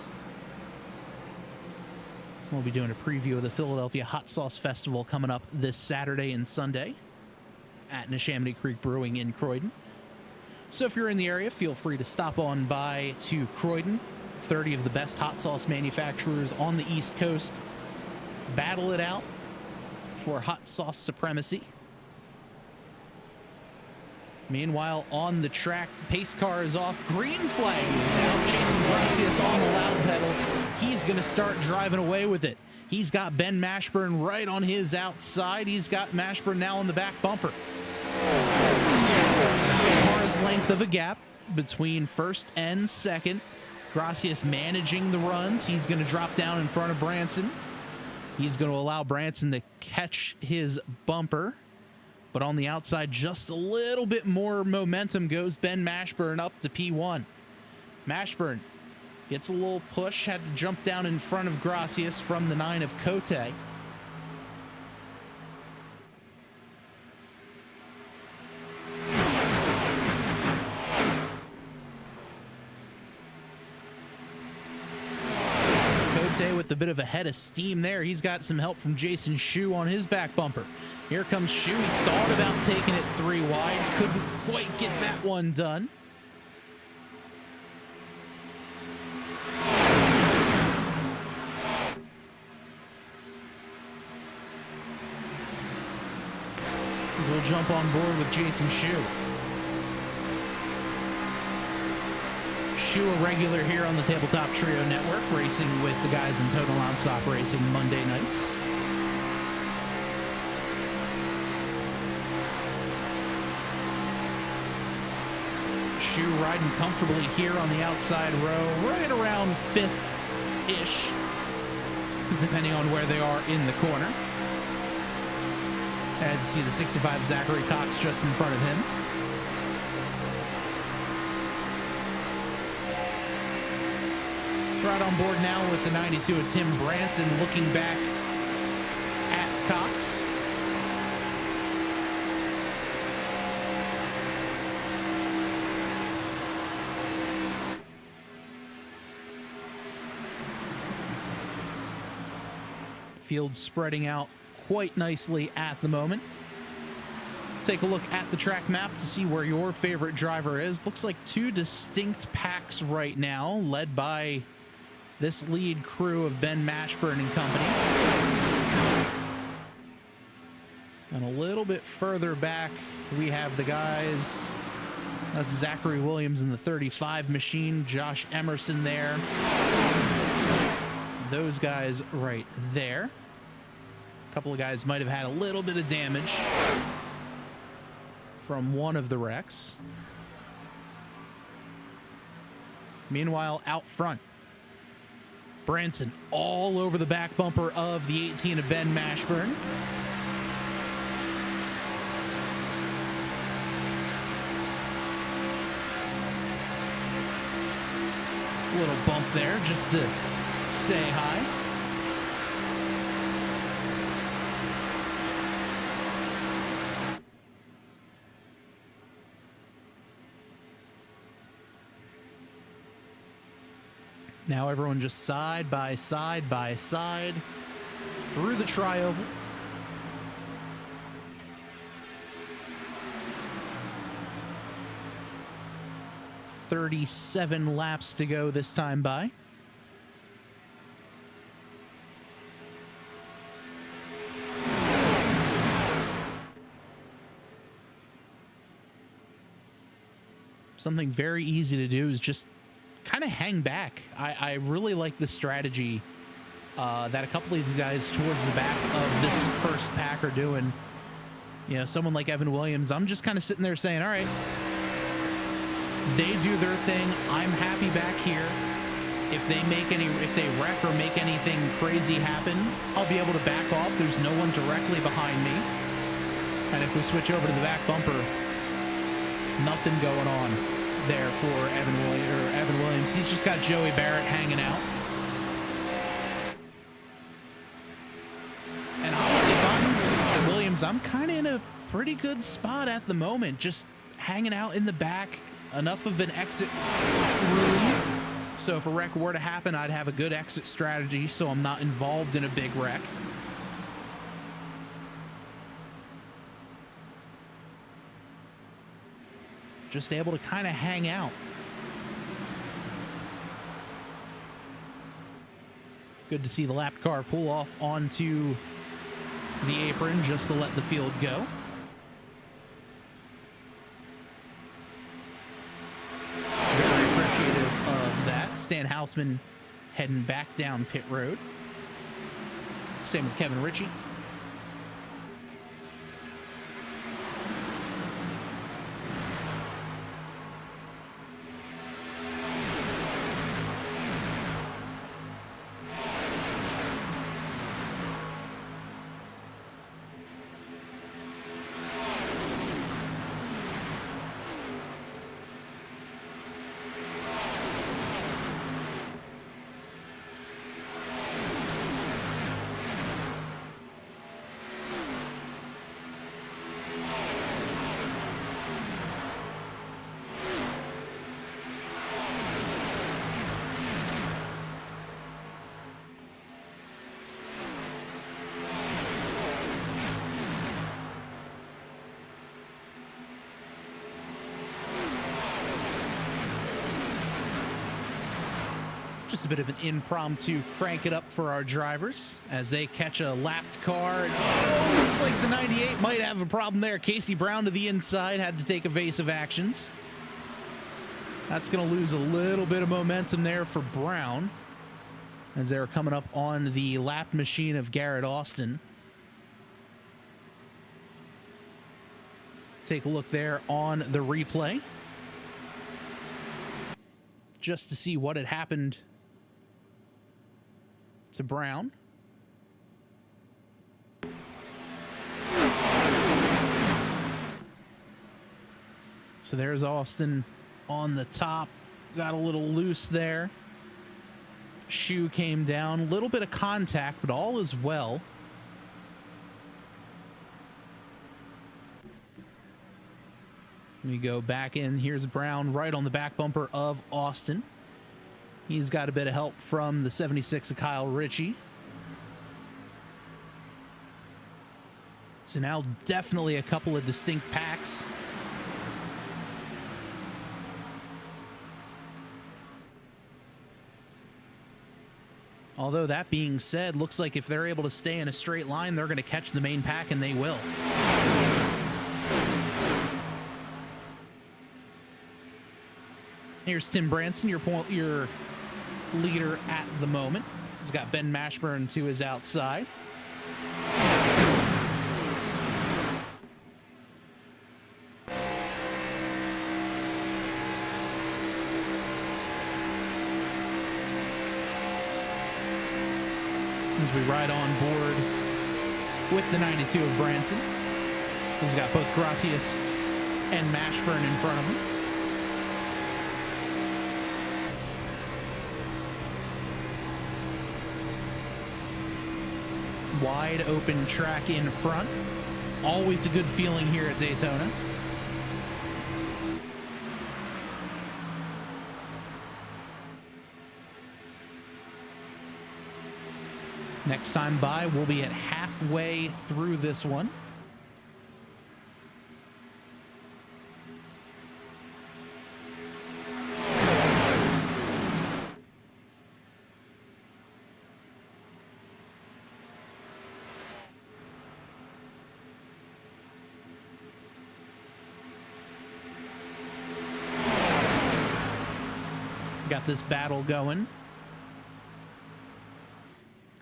A: We'll be doing a preview of the Philadelphia Hot Sauce Festival coming up this Saturday and Sunday at Neshaminy Creek Brewing in Croydon. So if you're in the area, feel free to stop on by to Croydon. 30 of the best hot sauce manufacturers on the East Coast battle it out for hot sauce supremacy. Meanwhile, on the track, pace car is off. Green flag is out. Jason Gracias on the loud pedal. He's going to start driving away with it. He's got Ben Mashburn right on his outside. He's got Mashburn now on the back bumper. Car's length of a gap between first and second. Gracias managing the runs. He's going to drop down in front of Branson. He's going to allow Branson to catch his bumper. But on the outside, just a little bit more momentum goes Ben Mashburn up to P1. Mashburn gets a little push, had to jump down in front of Gracias from the 9 of Cote. Cote with a bit of a head of steam there. He's got some help from Jason Shu on his back bumper. Here comes Shu. He thought about taking it 3 wide. Couldn't quite get that one done. As we'll jump on board with Jason Shu. Shu, a regular here on the Tabletop Trio Network, racing with the guys in Total Nonstop Racing Monday nights. Shu riding comfortably here on the outside row, right around 5th-ish, depending on where they are in the corner. As you see the 65 Zachary Cox just in front of him. Right on board now with the 92 of Tim Branson, looking back at Cox. Field spreading out quite nicely at the moment. Take a look at the track map to see where your favorite driver is. Looks like two distinct packs right now, led by this lead crew of Ben Mashburn and company. And a little bit further back, we have the guys. That's Zachary Williams in the 35 machine, Josh Emerson there. Those guys right there. A couple of guys might have had a little bit of damage from one of the wrecks. Meanwhile, out front, Branson all over the back bumper of the 18 of Ben Mashburn. A little bump there just to say hi. Now everyone just side by side by side through the tri-oval. "37 laps to go this time by. Something very easy to do is just kind of hang back. I really like the strategy that a couple of these guys towards the back of this first pack are doing. You know, someone like Evan Williams, I'm just kind of sitting there saying, all right, they do their thing. I'm happy back here. If they wreck or make anything crazy happen, I'll be able to back off. There's no one directly behind me. And if we switch over to the back bumper, nothing going on there for Evan Williams. He's just got Joey Barrett hanging out. And if I'm Williams, I'm kind of in a pretty good spot at the moment, just hanging out in the back, enough of an exit room. So if a wreck were to happen, I'd have a good exit strategy so I'm not involved in a big wreck. Just able to kind of hang out. Good to see the lap car pull off onto the apron just to let the field go. Very appreciative of that. Stan Houseman heading back down pit road. Same with Kevin Ritchie. Just a bit of an impromptu crank it up for our drivers as they catch a lapped car. And, oh, looks like the 98 might have a problem there. Casey Brown to the inside, had to take evasive actions. That's going to lose a little bit of momentum there for Brown as they're coming up on the lap machine of Garrett Austin. Take a look there on the replay just to see what had happened to Brown. So there's Austin on the top. Got a little loose there. Shoe came down. A little bit of contact, but all is well. We go back in. Here's Brown right on the back bumper of Austin. He's got a bit of help from the 76 of Kyle Ritchie. So now definitely a couple of distinct packs. Although that being said, looks like if they're able to stay in a straight line, they're going to catch the main pack, and they will. Here's Tim Branson, your leader at the moment. He's got Ben Mashburn to his outside. As we ride on board with the 92 of Branson. He's got both Gracias and Mashburn in front of him. Wide open track in front. Always a good feeling here at Daytona. Next time by, we'll be at halfway through this one. Got this battle going.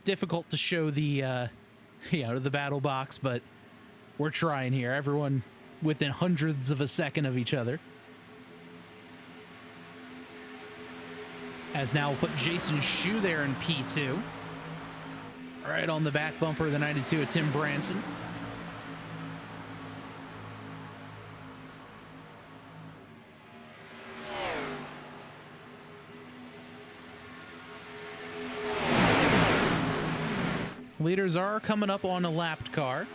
A: Difficult to show the the battle box, but we're trying here. Everyone within hundreds of a second of each other. As now we'll put Jason Shue there in P2. Right on the back bumper of the 92 of Tim Branson. Leaders are coming up on a lapped car.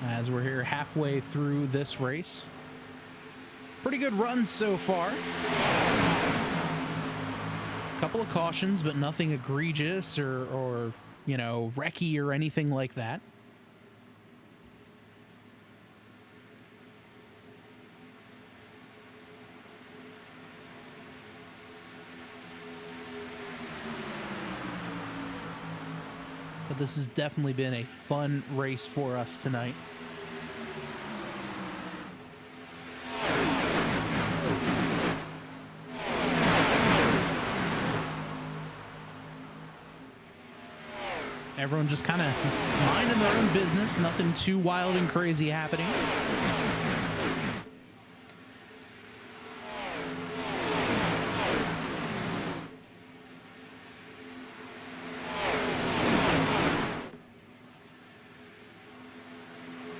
A: As we're here halfway through this race. Pretty good run so far. Couple of cautions, but nothing egregious or wrecky or anything like that. But this has definitely been a fun race for us tonight. Everyone just kind of minding their own business. Nothing too wild and crazy happening.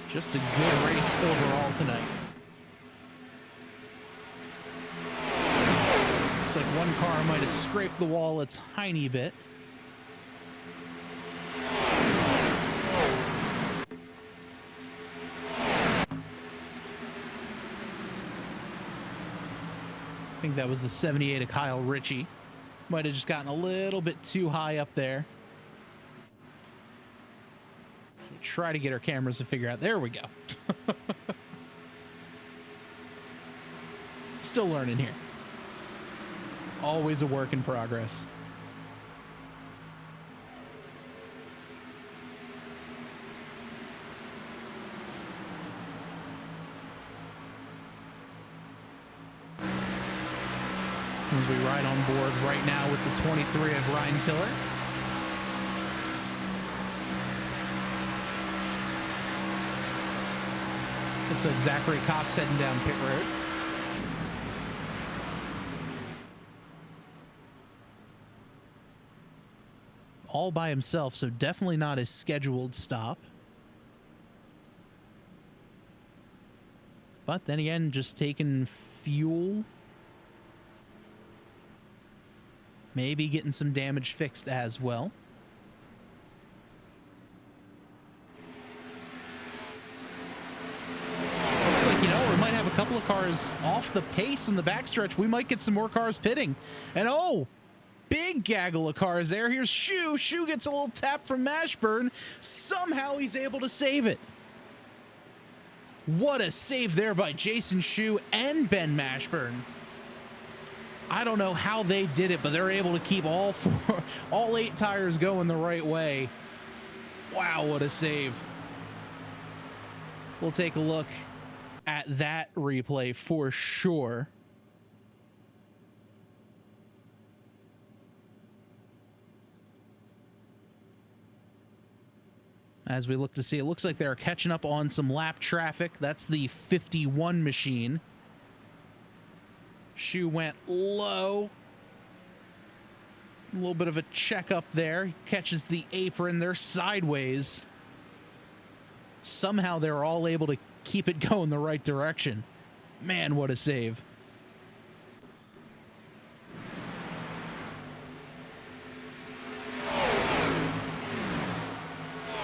A: Just a good race overall tonight. Looks like one car might have scraped the wall a tiny bit. I think that was the 78 of Kyle Ritchie. Might have just gotten a little bit too high up there. Try to get our cameras to figure out. There we go. Still learning here. Always a work in progress. As we ride on board right now with the 23 of Ryan Tiller. Looks like Zachary Cox heading down pit road. All by himself, so definitely not his scheduled stop. But then again, just taking fuel. Maybe getting some damage fixed as well. Looks like, you know, we might have a couple of cars off the pace in the backstretch. We might get some more cars pitting. And oh, big gaggle of cars there. Here's Shu. Shu gets a little tap from Mashburn. Somehow he's able to save it. What a save there by Jason Shu and Ben Mashburn. I don't know how they did it, but they're able to keep all 8 tires going the right way. Wow, what a save. We'll take a look at that replay for sure. As we look to see, it looks like they're catching up on some lap traffic. That's the 51 machine. Shu went low. A little bit of a check up there. He catches the apron. They're sideways. Somehow they're all able to keep it going the right direction. Man, what a save.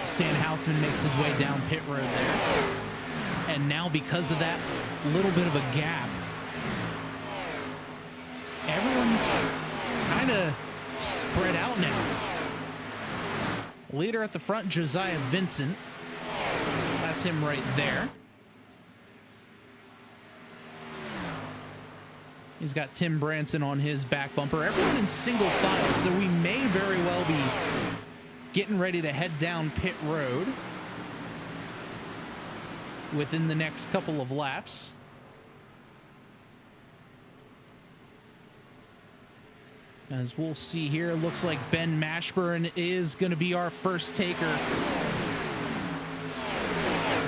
A: Stan Houseman makes his way down pit road there. And now because of that little bit of a gap, everyone's kind of spread out now. Leader at the front, Josiah Vincent. That's him right there. He's got Tim Branson on his back bumper. Everyone in single file, so we may very well be getting ready to head down pit road within the next couple of laps. As we'll see here, looks like Ben Mashburn is going to be our first taker,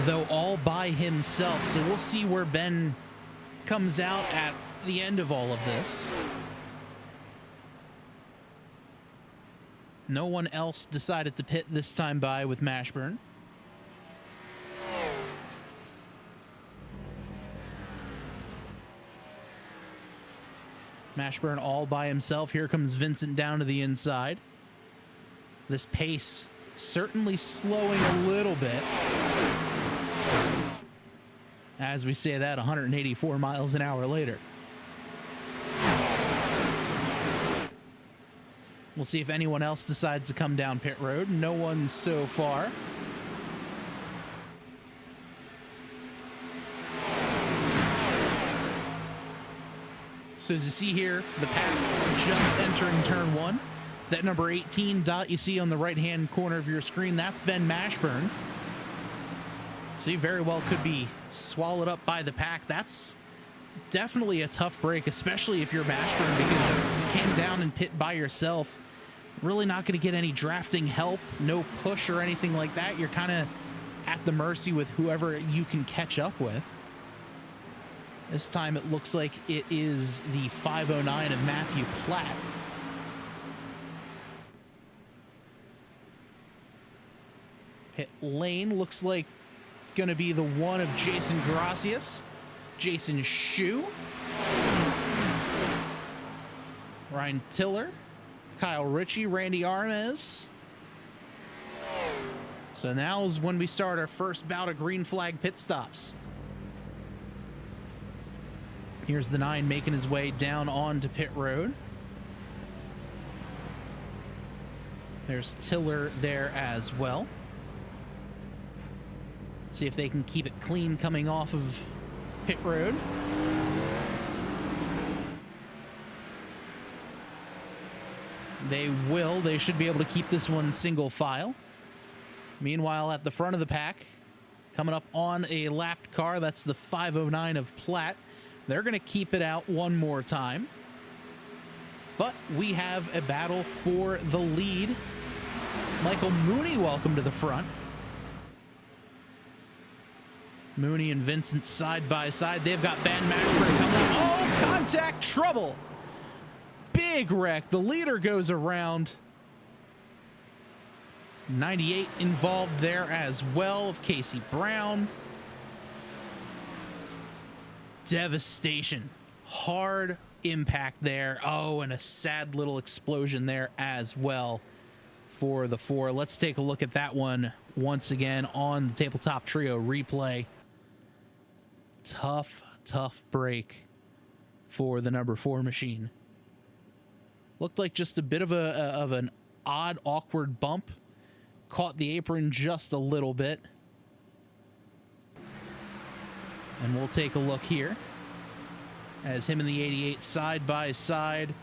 A: though all by himself. So we'll see where Ben comes out at the end of all of this. No one else decided to pit this time by with Mashburn. Mashburn all by himself. Here comes Vincent down to the inside. This pace certainly slowing a little bit. As we say that, 184 miles an hour later. We'll see if anyone else decides to come down pit road. No one so far. So as you see here, the pack just entering turn 1. That number 18 dot you see on the right-hand corner of your screen, that's Ben Mashburn. So he very well could be swallowed up by the pack. That's definitely a tough break, especially if you're Mashburn, because you came down and pit by yourself. Really not going to get any drafting help, no push or anything like that. You're kind of at the mercy with whoever you can catch up with. This time it looks like it is the 509 of Matthew Platt. Pit lane looks like going to be the one of Jason Gracias, Jason Shu, Ryan Tiller, Kyle Ritchie, Randy Arnaz. So now is when we start our first bout of green flag pit stops. Here's the 9 making his way down onto pit road. There's Tiller there as well. See if they can keep it clean coming off of pit road. They will. They should be able to keep this one single file. Meanwhile, at the front of the pack, coming up on a lapped car, that's the 509 of Platt. They're going to keep it out one more time. But we have a battle for the lead. Michael Mooney, welcome to the front. Mooney and Vincent side by side. They've got Ben Mashburn coming up. Oh, contact trouble. Big wreck. The leader goes around. 98 involved there as well of Casey Brown. devastation. Hard impact there. Oh, and a sad little explosion there as well for the 4. Let's take a look at that one once again on the Tabletop Trio replay. Tough break for the number 4 machine. Looked like just a bit of an odd, awkward bump. Caught the apron just a little bit. And we'll take a look here as him and the 88 side by side.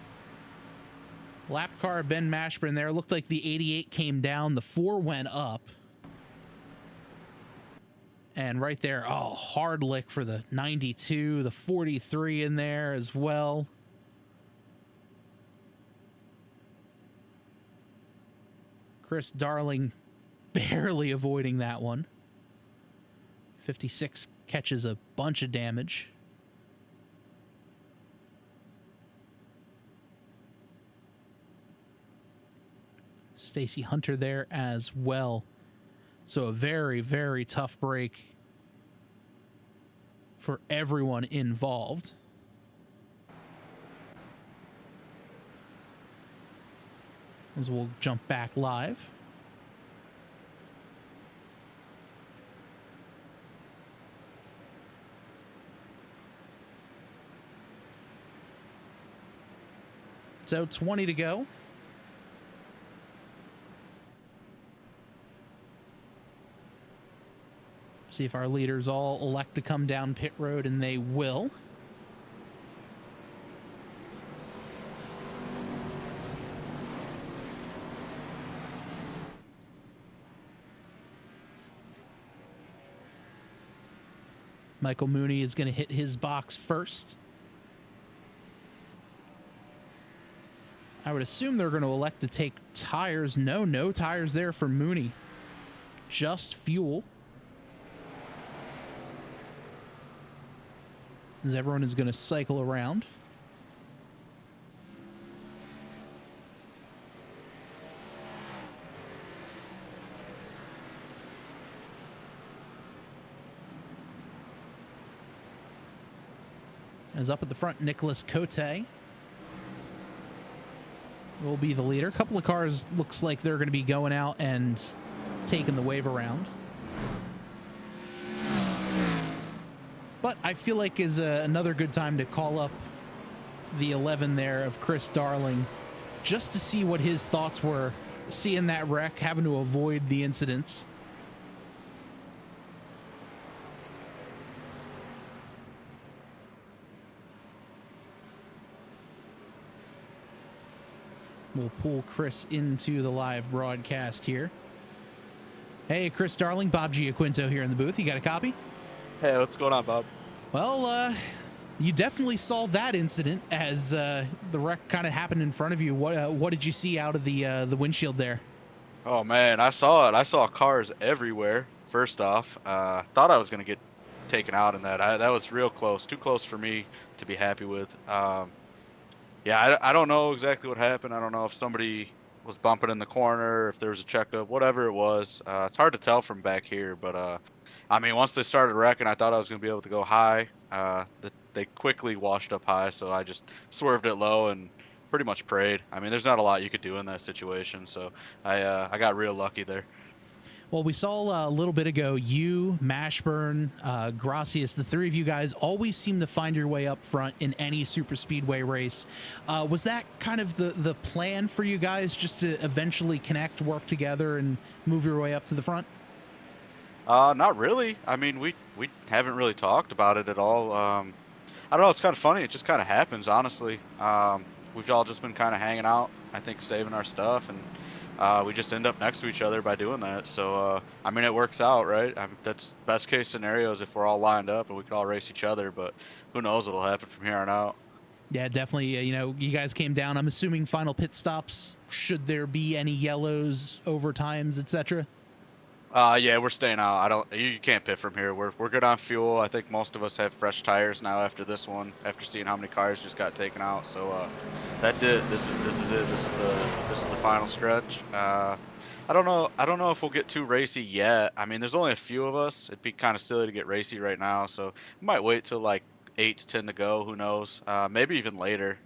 A: Lap car Ben Mashburn there. Looked like the 88 came down. The 4 went up. And right there, oh, hard lick for the 92. The 43 in there as well. Chris Darling barely avoiding that one. 56 catches a bunch of damage. Stacy Hunter there as well. So a very tough break for everyone involved. As we'll jump back live. So 20 to go. See if our leaders all elect to come down pit road, and they will. Michael Mooney is going to hit his box first. I would assume they're going to elect to take tires. No tires there for Mooney. Just fuel. As everyone is going to cycle around. As up at the front, Nicholas Cote will be the leader. A couple of cars looks like they're going to be going out and taking the wave around. But I feel like is another good time to call up the 11 there of Chris Darling just to see what his thoughts were seeing that wreck, having to avoid the incidents. We'll pull Chris into the live broadcast here. Hey, Chris Darling, Bob Giaquinto here in the booth. You got a copy?
B: Hey, what's going on, Bob?
A: Well, you definitely saw that incident as the wreck kind of happened in front of you. What did you see out of the windshield there?
B: Oh man, I saw it. I saw cars everywhere. First off, thought I was gonna get taken out in that. That was real close, too close for me to be happy with. Yeah, I don't know exactly what happened. I don't know if somebody was bumping in the corner, if there was a checkup, whatever it was. It's hard to tell from back here, but I mean, once they started wrecking, I thought I was going to be able to go high. They quickly washed up high, so I just swerved it low and pretty much prayed. I mean, there's not a lot you could do in that situation, so I got real lucky there.
A: Well, we saw a little bit ago, you, Mashburn, Gracias, the three of you guys always seem to find your way up front in any super speedway race. Was that kind of the plan for you guys, just to eventually connect, work together, and move your way up to the front?
B: Not really. I mean, we haven't really talked about it at all. I don't know. It's kind of funny. It just kind of happens, honestly. We've all just been kind of hanging out, I think, saving our stuff, and we just end up next to each other by doing that. So, I mean, it works out, right? I mean, that's best case scenarios if we're all lined up and we could all race each other, but who knows what'll happen from here on out.
A: Yeah, definitely. You know, you guys came down. I'm assuming final pit stops. Should there be any yellows, overtimes, etc.?
B: Yeah, we're staying out. You can't pit from here. We're good on fuel. I think most of us have fresh tires now after this one, after seeing how many cars just got taken out. So that's it. This is it. This is the final stretch. I don't know if we'll get too racy yet. I mean, there's only a few of us. It'd be kind of silly to get racy right now. So we might wait till like 8 to 10 to go. Who knows? Maybe even later,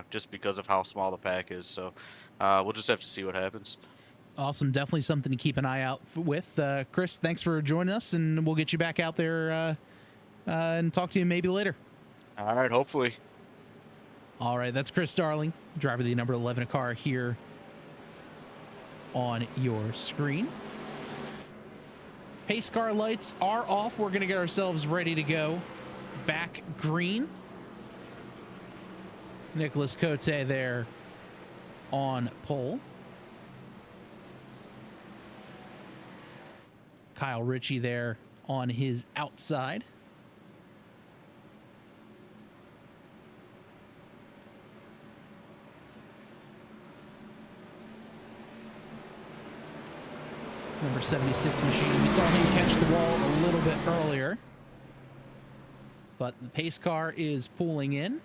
B: just because of how small the pack is. So we'll just have to see what happens.
A: Awesome. Definitely something to keep an eye out with. Chris, thanks for joining us, and we'll get you back out there and talk to you maybe later.
B: All right, hopefully.
A: All right, that's Chris Darling, driver of the number 11 car here on your screen. Pace car lights are off. We're going to get ourselves ready to go. Back green. Nicholas Cote there on pole. Kyle Ritchie there on his outside. Number 76 machine. We saw him catch the wall a little bit earlier. But the pace car is pulling in.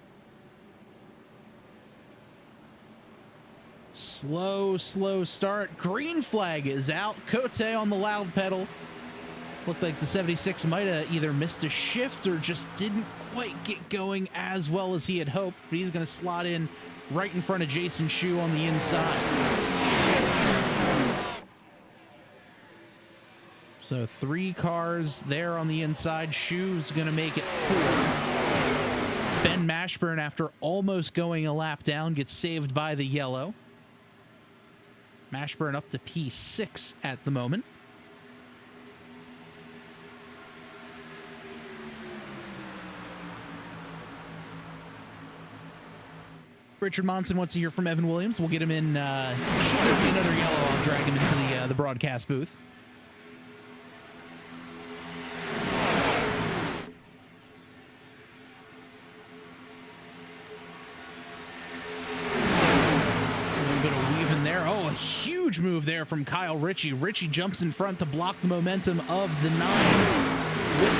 A: Slow start. Green flag is out. Cote on the loud pedal. Looked like the 76 might have either missed a shift or just didn't quite get going as well as he had hoped. But he's going to slot in right in front of Jason Shu on the inside. So 3 cars there on the inside. Shu's going to make it 4. Ben Mashburn, after almost going a lap down, gets saved by the yellow. Mashburn up to P6 at the moment. Richard Monson wants to hear from Evan Williams. We'll get him in. Should there be another yellow, I'll drag him into the broadcast booth. Huge move there from Kyle Ritchie. Ritchie jumps in front to block the momentum of the 9 with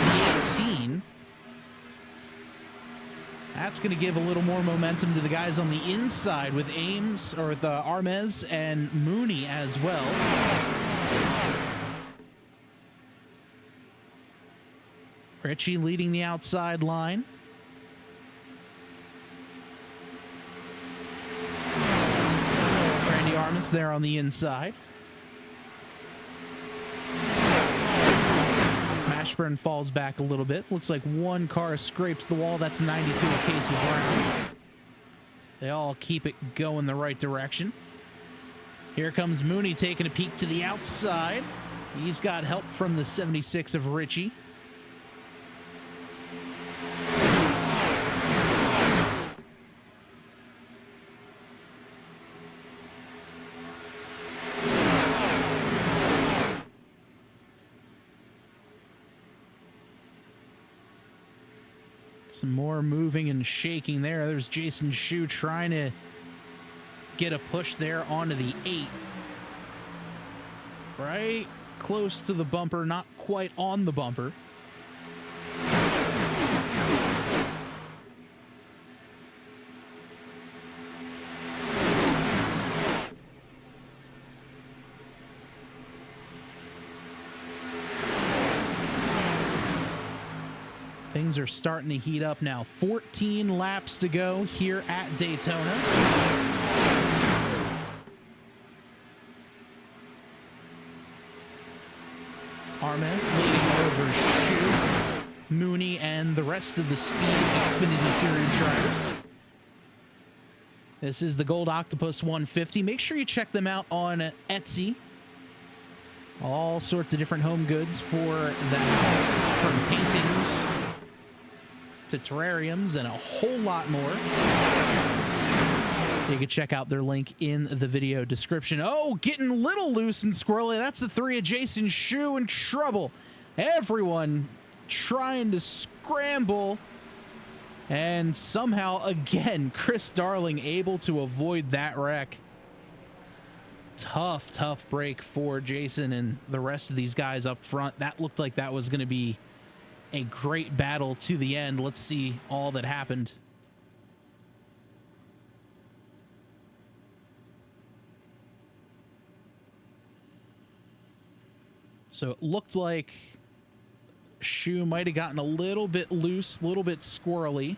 A: the 18. That's going to give a little more momentum to the guys on the inside with Ames, or the Armez and Mooney as well. Ritchie leading the outside line. Armas there on the inside. Mashburn falls back a little bit. Looks like one car scrapes the wall. That's 92 of Casey Brown. They all keep it going the right direction. Here comes Mooney taking a peek to the outside. He's got help from the 76 of Ritchie. Some more moving and shaking there. There's Jason Shu trying to get a push there onto the 8. Right close to the bumper, not quite on the bumper. Things are starting to heat up now. 14 laps to go here at Daytona. Armez leading over Shu, Mooney, and the rest of the Speed Xfinity Series drivers. This is the Gold Octopus 150. Make sure you check them out on Etsy. All sorts of different home goods for the house, from paintings to terrariums and a whole lot more. You can check out their link in the video description. Oh, getting a little loose and squirrely. That's the 3 of Jason Shu in trouble. Everyone trying to scramble. And somehow, again, Chris Darling able to avoid that wreck. Tough break for Jason and the rest of these guys up front. That looked like that was going to be a great battle to the end. Let's see all that happened. So it looked like Shoe might have gotten a little bit loose, a little bit squirrely.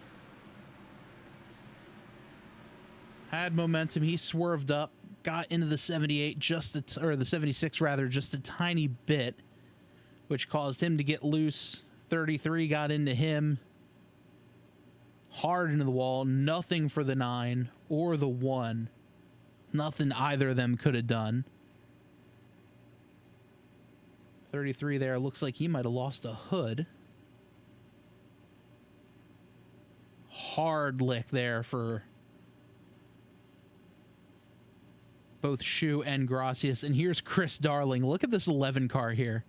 A: Had momentum. He swerved up, got into the 78 or the 76 rather, just a tiny bit, which caused him to get loose. 33 got into him. Hard into the wall. Nothing for the 9 or the 1. Nothing either of them could have done. 33 there. Looks like he might have lost a hood. Hard lick there for both Shu and Gracias. And here's Chris Darling. Look at this 11 car here.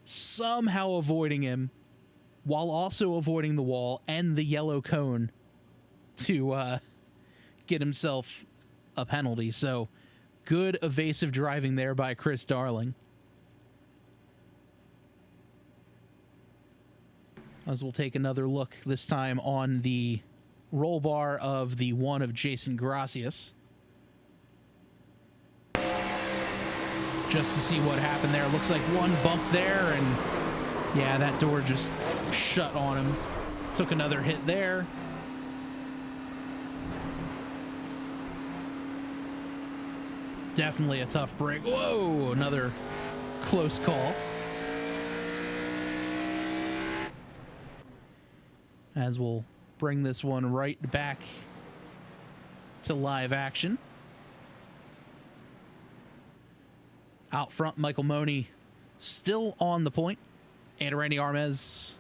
A: Somehow avoiding him while also avoiding the wall and the yellow cone to get himself a penalty. So good evasive driving there by Chris Darling. As we'll take another look this time on the roll bar of the 1 of Jason Gracias. Just to see what happened there. Looks like one bump there, and yeah, that door just shut on him. Took another hit there. Definitely a tough break. Whoa, another close call. As we'll bring this one right back to live action. Out front, Michael Money still on the point. And Randy Armez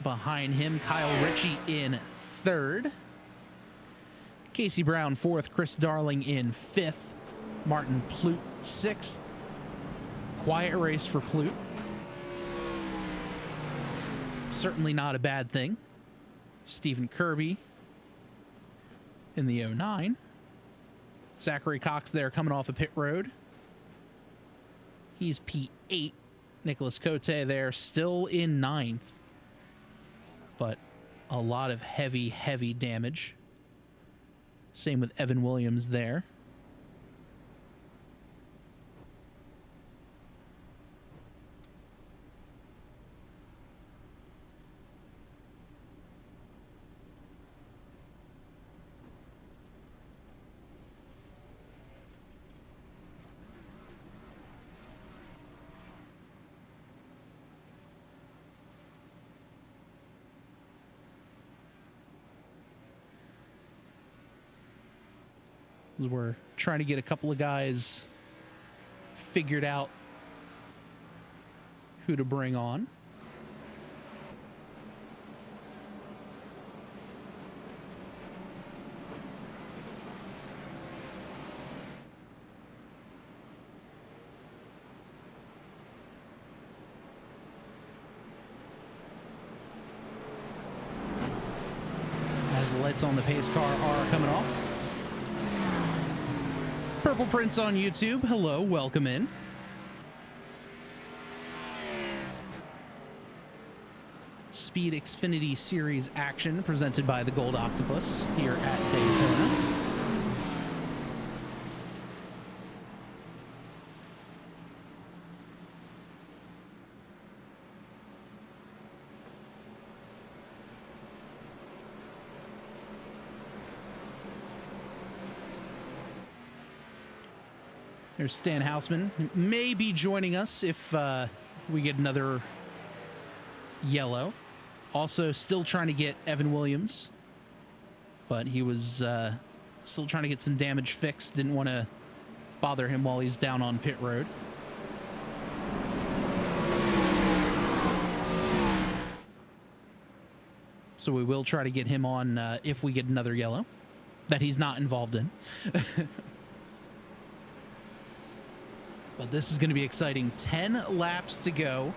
A: behind him. Kyle Ritchie in 3rd. Casey Brown 4th. Chris Darling in 5th. Martin Plute 6th. Quiet race for Plute. Certainly not a bad thing. Stephen Kirby in the 09. Zachary Cox there coming off a pit road. He's P8. Nicholas Cote there still in 9th. But a lot of heavy, heavy damage. Same with Evan Williams there. We're trying to get a couple of guys figured out who to bring on. As the lights on the pace car are coming off. Purple Prince on YouTube. Hello, welcome in. Speed Xfinity Series action presented by the Gold Octopus here at Daytona. There's Stan Houseman. May be joining us if we get another yellow. Also, still trying to get Evan Williams. But he was still trying to get some damage fixed. Didn't want to bother him while he's down on pit road. So we will try to get him on if we get another yellow that he's not involved in. But this is going to be exciting. 10 laps to go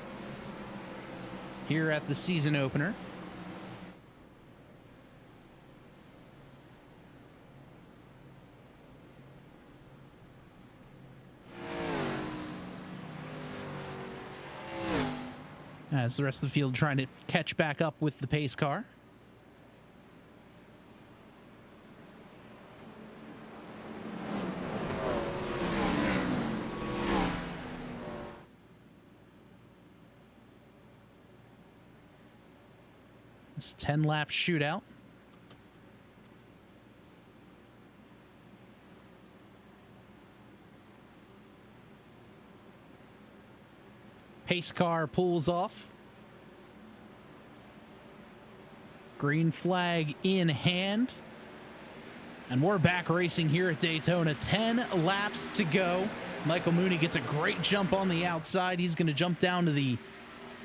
A: here at the season opener. As the rest of the field trying to catch back up with the pace car. This 10-lap shootout. Pace car pulls off. Green flag in hand. And we're back racing here at Daytona. 10 laps to go. Michael Mooney gets a great jump on the outside. He's going to jump down to the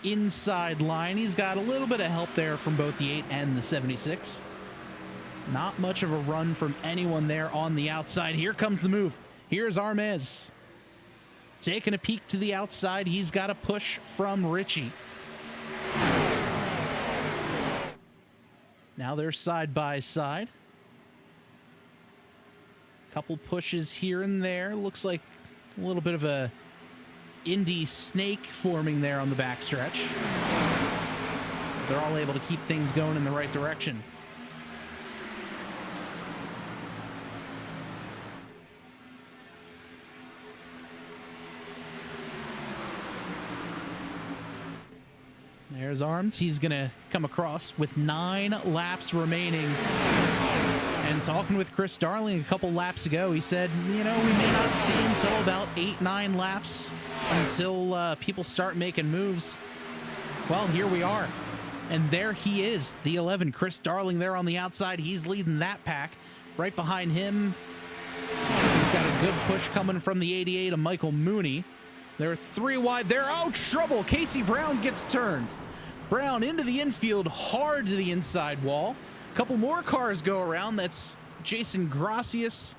A: inside line. He's got a little bit of help there from both the 8 and the 76. Not much of a run from anyone there on the outside. Here comes the move. Here's Armez. Taking a peek to the outside. He's got a push from Richie. Now they're side by side. Couple pushes here and there. Looks like a little bit of a Indy snake forming there on the backstretch. They're all able to keep things going in the right direction. There's Arms. He's going to come across with 9 laps remaining. And talking with Chris Darling a couple laps ago, he said, you know, we may not see until about 8-9 laps until people start making moves. Well, here we are. And there he is, the 11, Chris Darling there on the outside. He's leading that pack. Right behind him, he's got a good push coming from the 88 of Michael Mooney. They're 3 wide there. Oh, trouble. Casey Brown gets turned. Brown into the infield, hard to the inside wall. A couple more cars go around. That's Jason Gracias,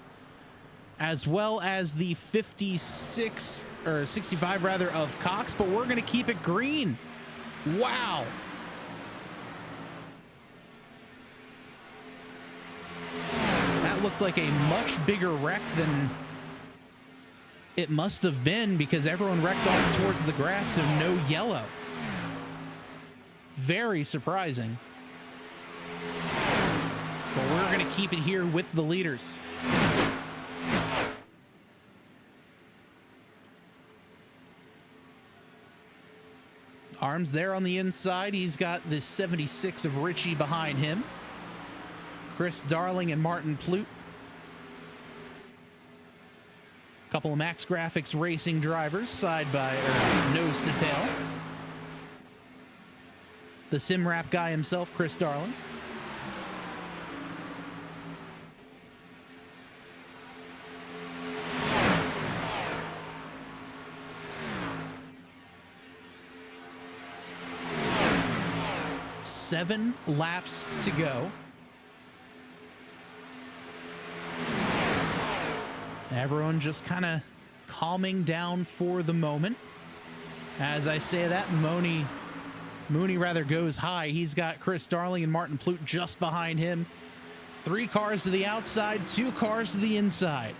A: as well as the 56, or 65 rather, of Cox, but we're going to keep it green. Wow. That looked like a much bigger wreck than it must have been, because everyone wrecked off towards the grass, so no yellow. Very surprising. But we're going to keep it here with the leaders. Arms there on the inside. He's got the 76 of Richie behind him. Chris Darling and Martin Plute. Couple of Max Graphics Racing drivers, side by, or nose to tail. The sim wrap guy himself, Chris Darling. Seven laps to go. Everyone just kind of calming down for the moment. As I say that, Mooney rather goes high. He's got Chris Darling and Martin Plute just behind him. 3 cars to the outside, 2 cars to the inside.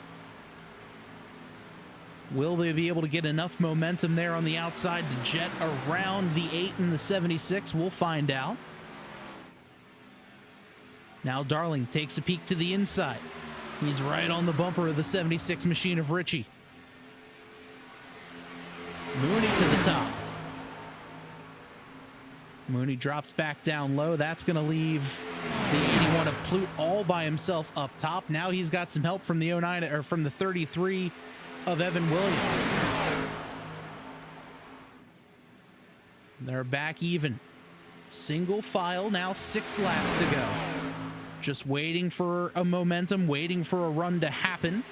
A: Will they be able to get enough momentum there on the outside to jet around the 8 and the 76? We'll find out. Now Darling takes a peek to the inside. He's right on the bumper of the 76 machine of Richie. Mooney to the top. Mooney drops back down low. That's going to leave the 81 of Plute all by himself up top. Now he's got some help from the 09, or from the 33 of Evan Williams. They're back even. Single file, now 6 laps to go. Just waiting for a momentum, waiting for a run to happen.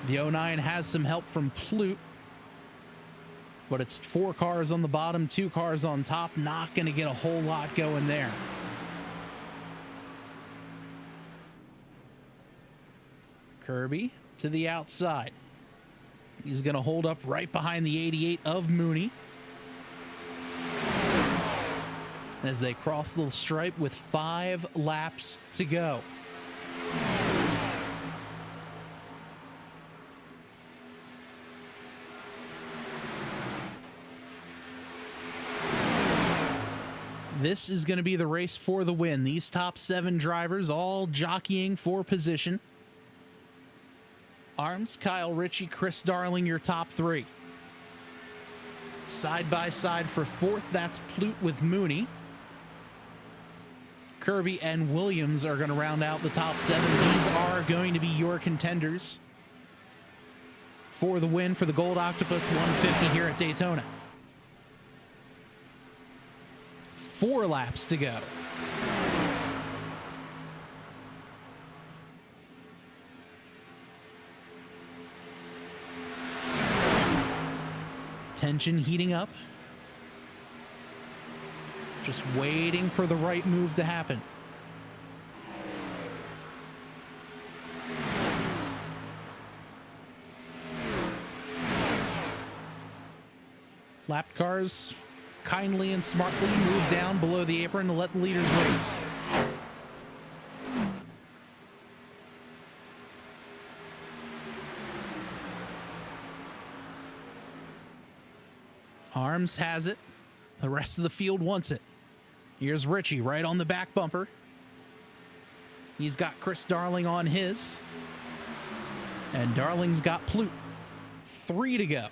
A: The 09 has some help from Plute, but it's 4 cars on the bottom, 2 cars on top. Not going to get a whole lot going there. Kirby to the outside. He's going to hold up right behind the 88 of Mooney as they cross the stripe with 5 laps to go. This is going to be the race for the win. These top 7 drivers all jockeying for position. Arms, Kyle Ritchie, Chris Darling, your top 3. Side by side for 4th, that's Plute with Mooney. Kirby and Williams are going to round out the top 7. These are going to be your contenders for the win for the Gold Octopus 150 here at Daytona. 4 laps to go. Tension heating up. Just waiting for the right move to happen. Lapped cars kindly and smartly move down below the apron to let the leaders race. Arms has it. The rest of the field wants it. Here's Richie right on the back bumper. He's got Chris Darling on his. And Darling's got Plute. 3 to go.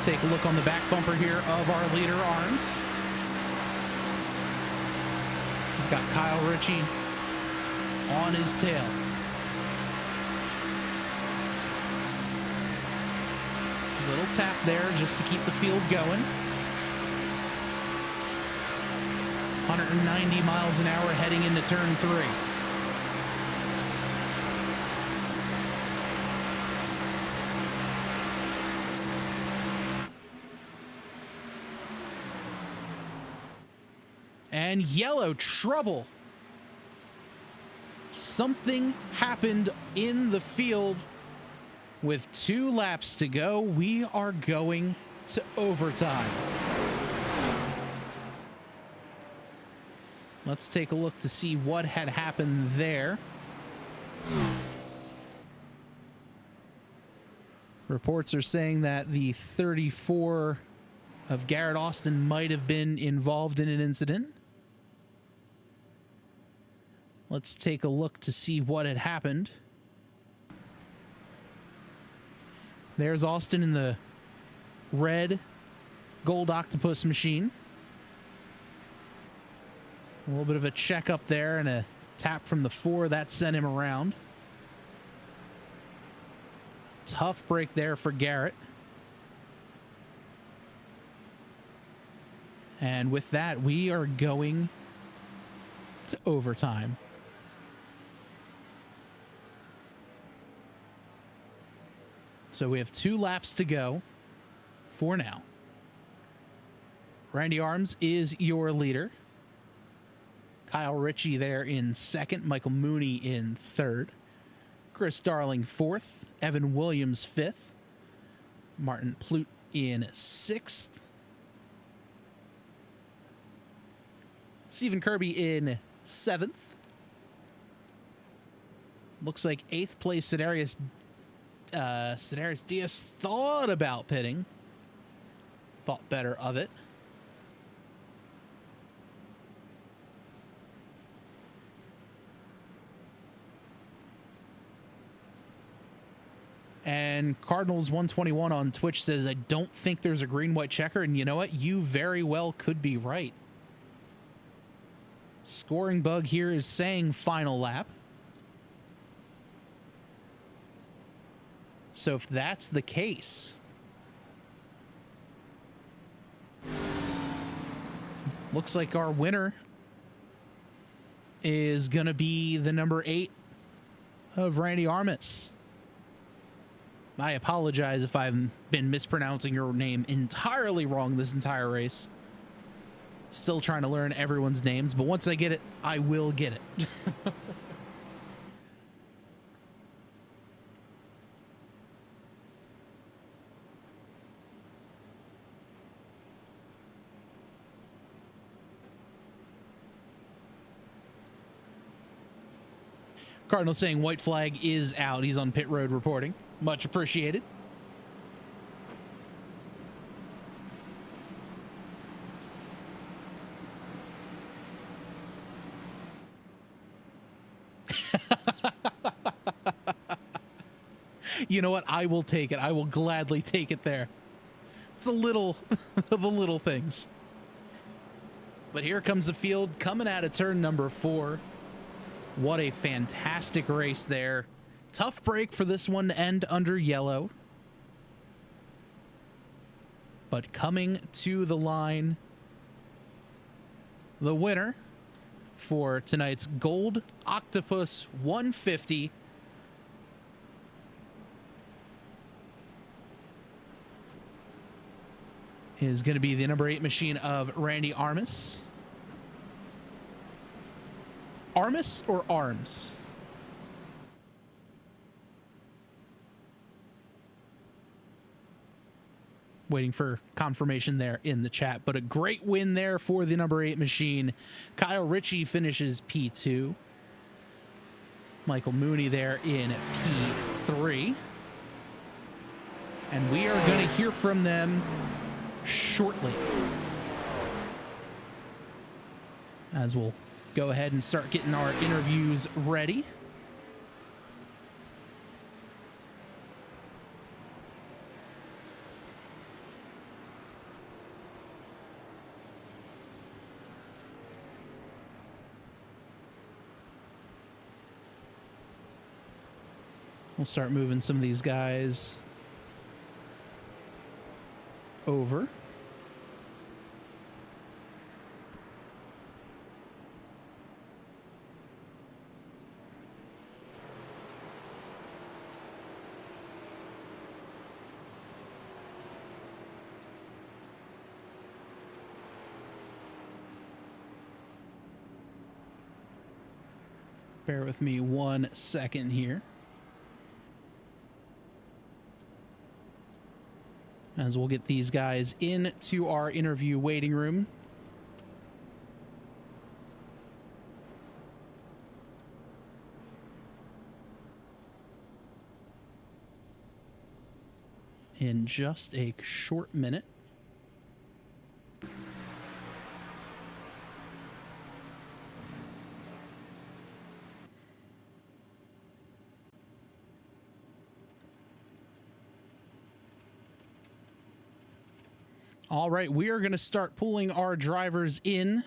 A: Take a look on the back bumper here of our leader, Arms. He's got Kyle Ritchie on his tail. Little tap there just to keep the field going. 190 miles an hour heading into turn 3. And yellow trouble. Something happened in the field. With 2 laps to go, we are going to overtime. Let's take a look to see what had happened there. Reports are saying that the 34 of Garrett Austin might have been involved in an incident. Let's take a look to see what had happened. There's Austin in the red Gold Octopus machine. A little bit of a check up there and a tap from the 4 that sent him around. Tough break there for Garrett. And with that, we are going to overtime. So we have 2 laps to go for now. Randy Arms is your leader. Kyle Ritchie there in 2nd. Michael Mooney in 3rd. Chris Darling 4th. Evan Williams 5th. Martin Plute in 6th. Stephen Kirby in 7th. Looks like 8th place Sedaris Diaz thought about pitting. Thought better of it. And Cardinals 121 on Twitch says, I don't think there's a green-white checker. And you know what? You very well could be right. Scoring Bug here is saying final lap. So if that's the case, looks like our winner is going to be the number 8 of Randy Armas. I apologize if I've been mispronouncing your name entirely wrong this entire race. Still trying to learn everyone's names, but once I get it, I will get it. Cardinal saying white flag is out. He's on pit road reporting. Much appreciated. You know what? I will take it. I will gladly take it there. It's a little of the little things. But here comes the field coming out of turn number 4. What a fantastic race there. Tough break for this one to end under yellow. But coming to the line, the winner for tonight's Gold Octopus 150 is going to be the number 8 machine of Randy Armas. Armas or Arms? Waiting for confirmation there in the chat, but a great win there for the number 8 machine. Kyle Ritchie finishes P2. Michael Mooney there in P3. And we are going to hear from them shortly, as we'll go ahead and start getting our interviews ready. We'll start moving some of these guys over. Bear with me 1 second here, as we'll get these guys into our interview waiting room. In just a short minute. All right, we are going to start pulling our drivers in.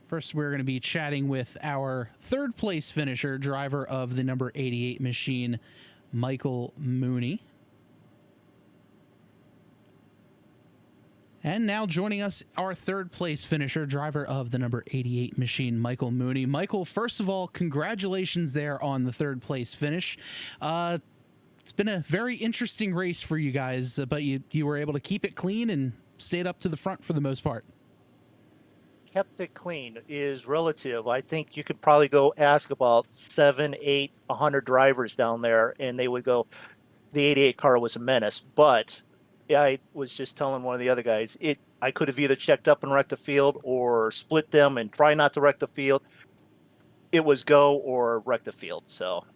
A: First, we're going to be chatting with our third place finisher, driver of the number 88 machine, Michael Mooney. And now joining us, our third place finisher, driver of the number 88 machine, Michael Mooney. Michael, first of all, congratulations there on the third place finish. It's been a very interesting race for you guys, but you were able to keep it clean and stayed up to the front for the most part.
C: Kept it clean is relative. I think you could probably go ask about 7, 8, 100 drivers down there, and they would go, the 88 car was a menace. But yeah, I was just telling one of the other guys, I could have either checked up and wrecked the field or split them and try not to wreck the field. It was go or wreck the field. So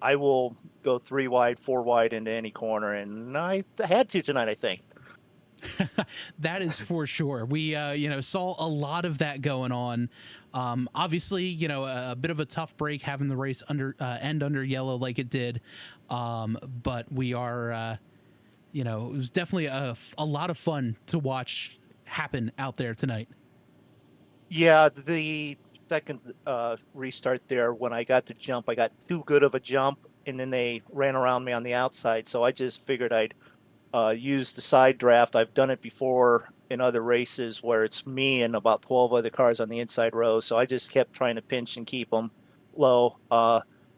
C: I will go 3 wide, 4 wide into any corner, and I had to tonight, I think.
A: That is for sure. We, saw a lot of that going on. Obviously, a bit of a tough break having the race end under yellow like it did. But we are, it was definitely a lot of fun to watch happen out there tonight.
C: Yeah, the second restart there, when I got the jump, I got too good of a jump, and then they ran around me on the outside. So I just figured I'd use the side draft. I've done it before in other races where it's me and about 12 other cars on the inside row. So I just kept trying to pinch and keep them low.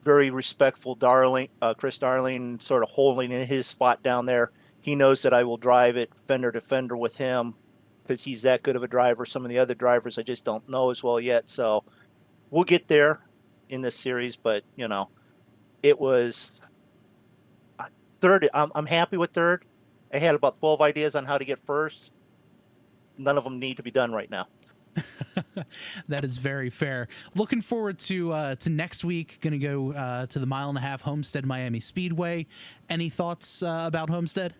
C: Very respectful Chris Darling, sort of holding in his spot down there. He knows that I will drive it fender to fender with him because he's that good of a driver. Some of the other drivers I just don't know as well yet. So we'll get there in this series, but it was third. I'm happy with third. I had about 12 ideas on how to get first. None of them need to be done right now.
A: That is very fair. Looking forward to next week. Going to go to the 1.5 mile Homestead Miami Speedway. Any thoughts about Homestead?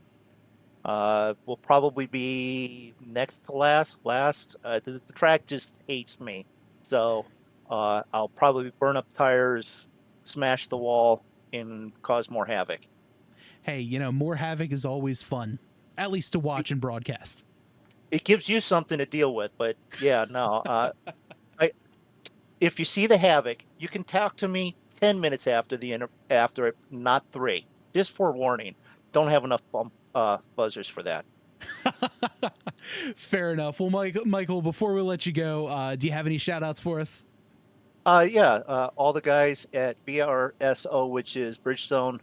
C: Will probably be next to last. The track just hates me. So I'll probably burn up tires, smash the wall, and cause more havoc.
A: Hey, more havoc is always fun, at least to watch and broadcast.
C: It gives you something to deal with, but yeah, no. I if you see the havoc, you can talk to me 10 minutes after after it, not 3. Just forewarning. Don't have enough buzzers for that.
A: Fair enough. Well, Michael, before we let you go, do you have any shout outs for us?
C: Yeah, all the guys at BRSO, which is Bridgestone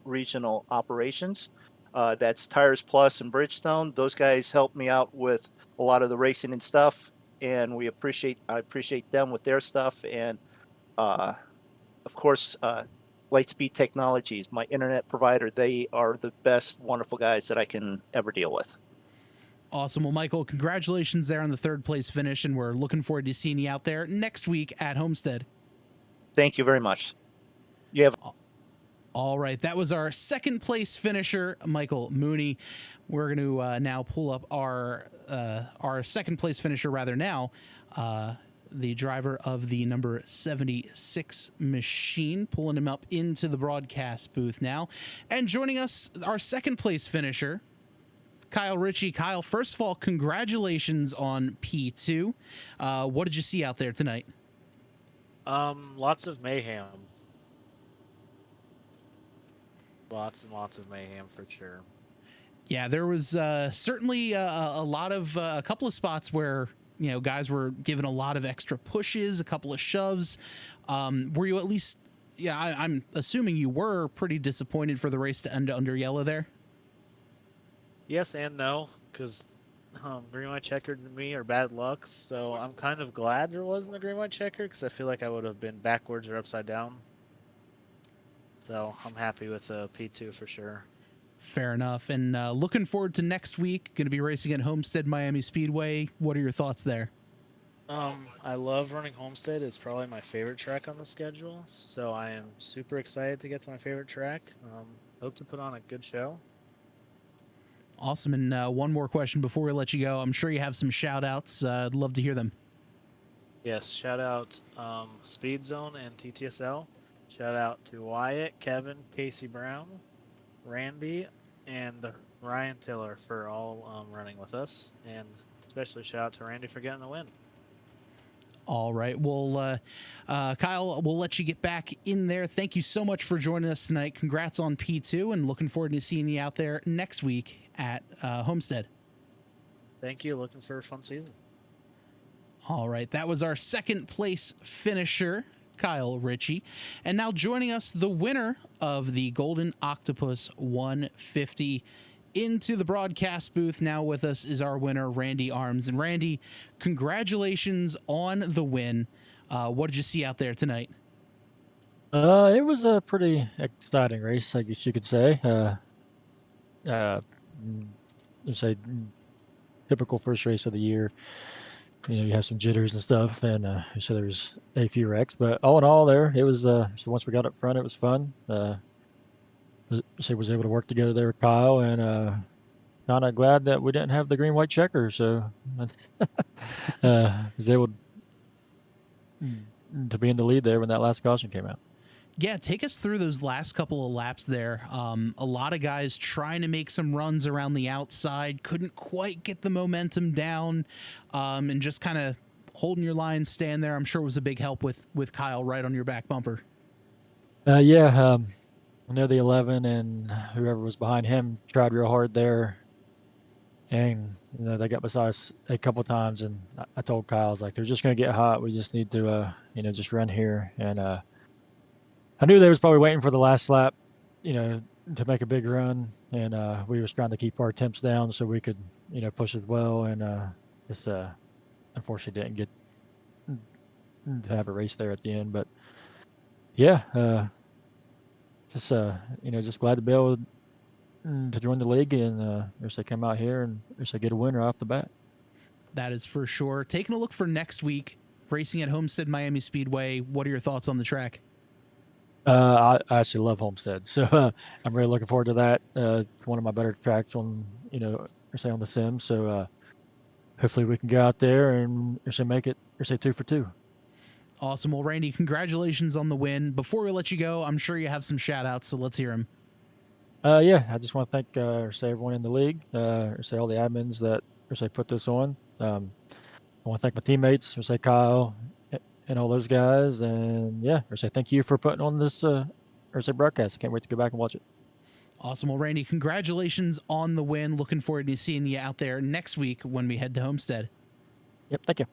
C: Regional Operations. That's Tires Plus and Bridgestone. Those guys help me out with a lot of the racing and stuff, and I appreciate them with their stuff, and uh, of course, Lightspeed Technologies, my internet provider. They are the best, wonderful guys that I can ever deal with.
A: Awesome. Well, Michael, congratulations there on the third place finish, and we're looking forward to seeing you out there next week at Homestead.
C: Thank you very much. You have.
A: All right, that was our second place finisher, Michael Mooney. We're going to now pull up our second place finisher now. The driver of the number 76 machine, pulling him up into the broadcast booth now. And joining us, our second place finisher, Kyle Ritchie. Kyle, first of all, congratulations on P2. What did you see out there tonight?
D: Lots of mayhem. Lots and lots of mayhem for sure.
A: Yeah, there was certainly a couple of spots where guys were given a lot of extra pushes, a couple of shoves. Were you at least? Yeah, I'm assuming you were pretty disappointed for the race to end under yellow there.
D: Yes and no, because green white checker to me are bad luck. So I'm kind of glad there wasn't a green white checker because I feel like I would have been backwards or upside down. So I'm happy with P2 for sure.
A: Fair enough. And looking forward to next week. Going to be racing at Homestead Miami Speedway. What are your thoughts there?
D: I love running Homestead. It's probably my favorite track on the schedule. So I am super excited to get to my favorite track. Hope to put on a good show.
A: Awesome. And one more question before we let you go. I'm sure you have some shout outs. I'd love to hear them.
D: Yes, shout out Speed Zone and TTSL. Shout out to Wyatt, Kevin, Casey Brown, Randy, and Ryan Tiller for all running with us. And especially shout out to Randy for getting the win.
A: All right. Well, Kyle, we'll let you get back in there. Thank you so much for joining us tonight. Congrats on P2 and looking forward to seeing you out there next week at Homestead.
D: Thank you. Looking for a fun season.
A: All right. That was our second place finisher, Kyle Ritchie. And now joining us, the winner of the Golden Octopus 150. Into the broadcast booth now with us is our winner, Randy Arms. And Randy, congratulations on the win. What did you see out there tonight?
E: It was a pretty exciting race, I guess you could say. It's a typical first race of the year. You have some jitters and stuff, and so there's a few wrecks. But all in all, it was. So once we got up front, it was fun. So was able to work together there with Kyle, and kind of glad that we didn't have the green white checker. So was able to be in the lead there when that last caution came out.
A: Yeah, take us through those last couple of laps there. A lot of guys trying to make some runs around the outside, couldn't quite get the momentum down, and just kind of holding your line, staying there. I'm sure it was a big help with Kyle right on your back bumper.
E: Yeah, I know the 11 and whoever was behind him tried real hard there, and they got beside us a couple times, and I told Kyle, I was like, they're just going to get hot. We just need to, just run here, and I knew they was probably waiting for the last lap, to make a big run, and we was trying to keep our temps down so we could, push as well, and just unfortunately didn't get to have a race there at the end. But yeah, just glad to be able to join the league, and they come out here and they get a winner off the bat.
A: That is for sure. Taking a look for next week, racing at Homestead Miami Speedway. What are your thoughts on the track?
E: I actually love Homestead, so I'm really looking forward to that. It's one of my better tracks on, on the sim. So hopefully we can go out there and make it 2 for 2.
A: Awesome. Well, Randy, congratulations on the win. Before we let you go, I'm sure you have some shout outs, so let's hear them.
E: Yeah, I just want to thank, or say everyone in the league, or say all the admins that, or say put this on. I want to thank my teammates, or say Kyle and all those guys. And yeah, or say thank you for putting on this, or say broadcast. I can't wait to go back and watch it.
A: Awesome. Well, Randy, congratulations on the win. Looking forward to seeing you out there next week when we head to Homestead.
E: Yep, thank you.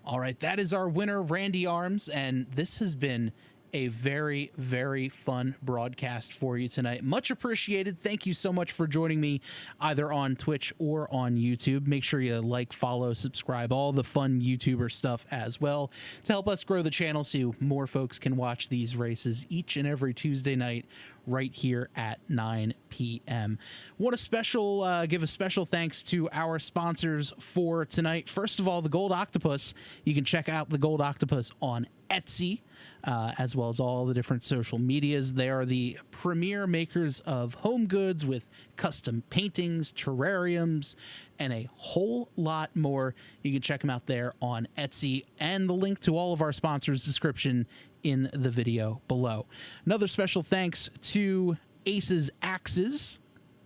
A: All right, that is our winner, Randy Arms, and this has been a very, very fun broadcast for you tonight. Much appreciated. Thank you so much for joining me either on Twitch or on YouTube. Make sure you like, follow, subscribe, all the fun YouTuber stuff as well to help us grow the channel so more folks can watch these races each and every Tuesday night right here at 9 p.m. Want to give a special thanks to our sponsors for tonight. First of all, the Gold Octopus. You can check out the Gold Octopus on Etsy, as well as all the different social medias. They are the premier makers of home goods with custom paintings, terrariums, and a whole lot more. You can check them out there on Etsy, and the link to all of our sponsors' description in the video below. Another special thanks to Aces Axes.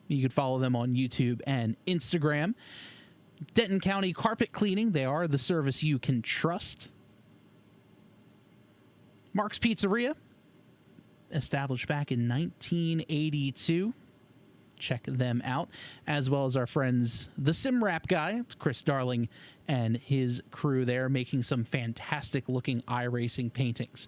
A: You can follow them on YouTube and Instagram. Denton County Carpet Cleaning. They are the service you can trust. Mark's Pizzeria, established back in 1982. Check them out, as well as our friends, the Sim Wrap guy. It's Chris Darling and his crew there making some fantastic looking iRacing paintings.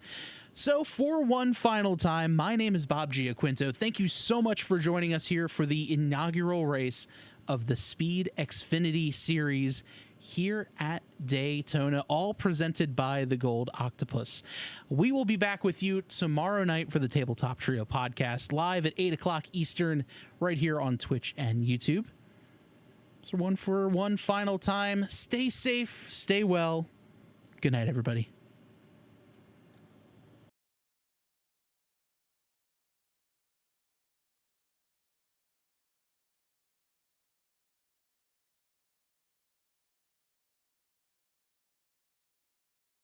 A: So for one final time, my name is Bob Giaquinto. Thank you so much for joining us here for the inaugural race of the Speed Xfinity Series here at Daytona, all presented by the Gold Octopus. We will be back with you tomorrow night for the Tabletop Trio podcast, live at 8 o'clock Eastern, right here on Twitch and YouTube. So for one final time, stay safe, stay well. Good night, everybody.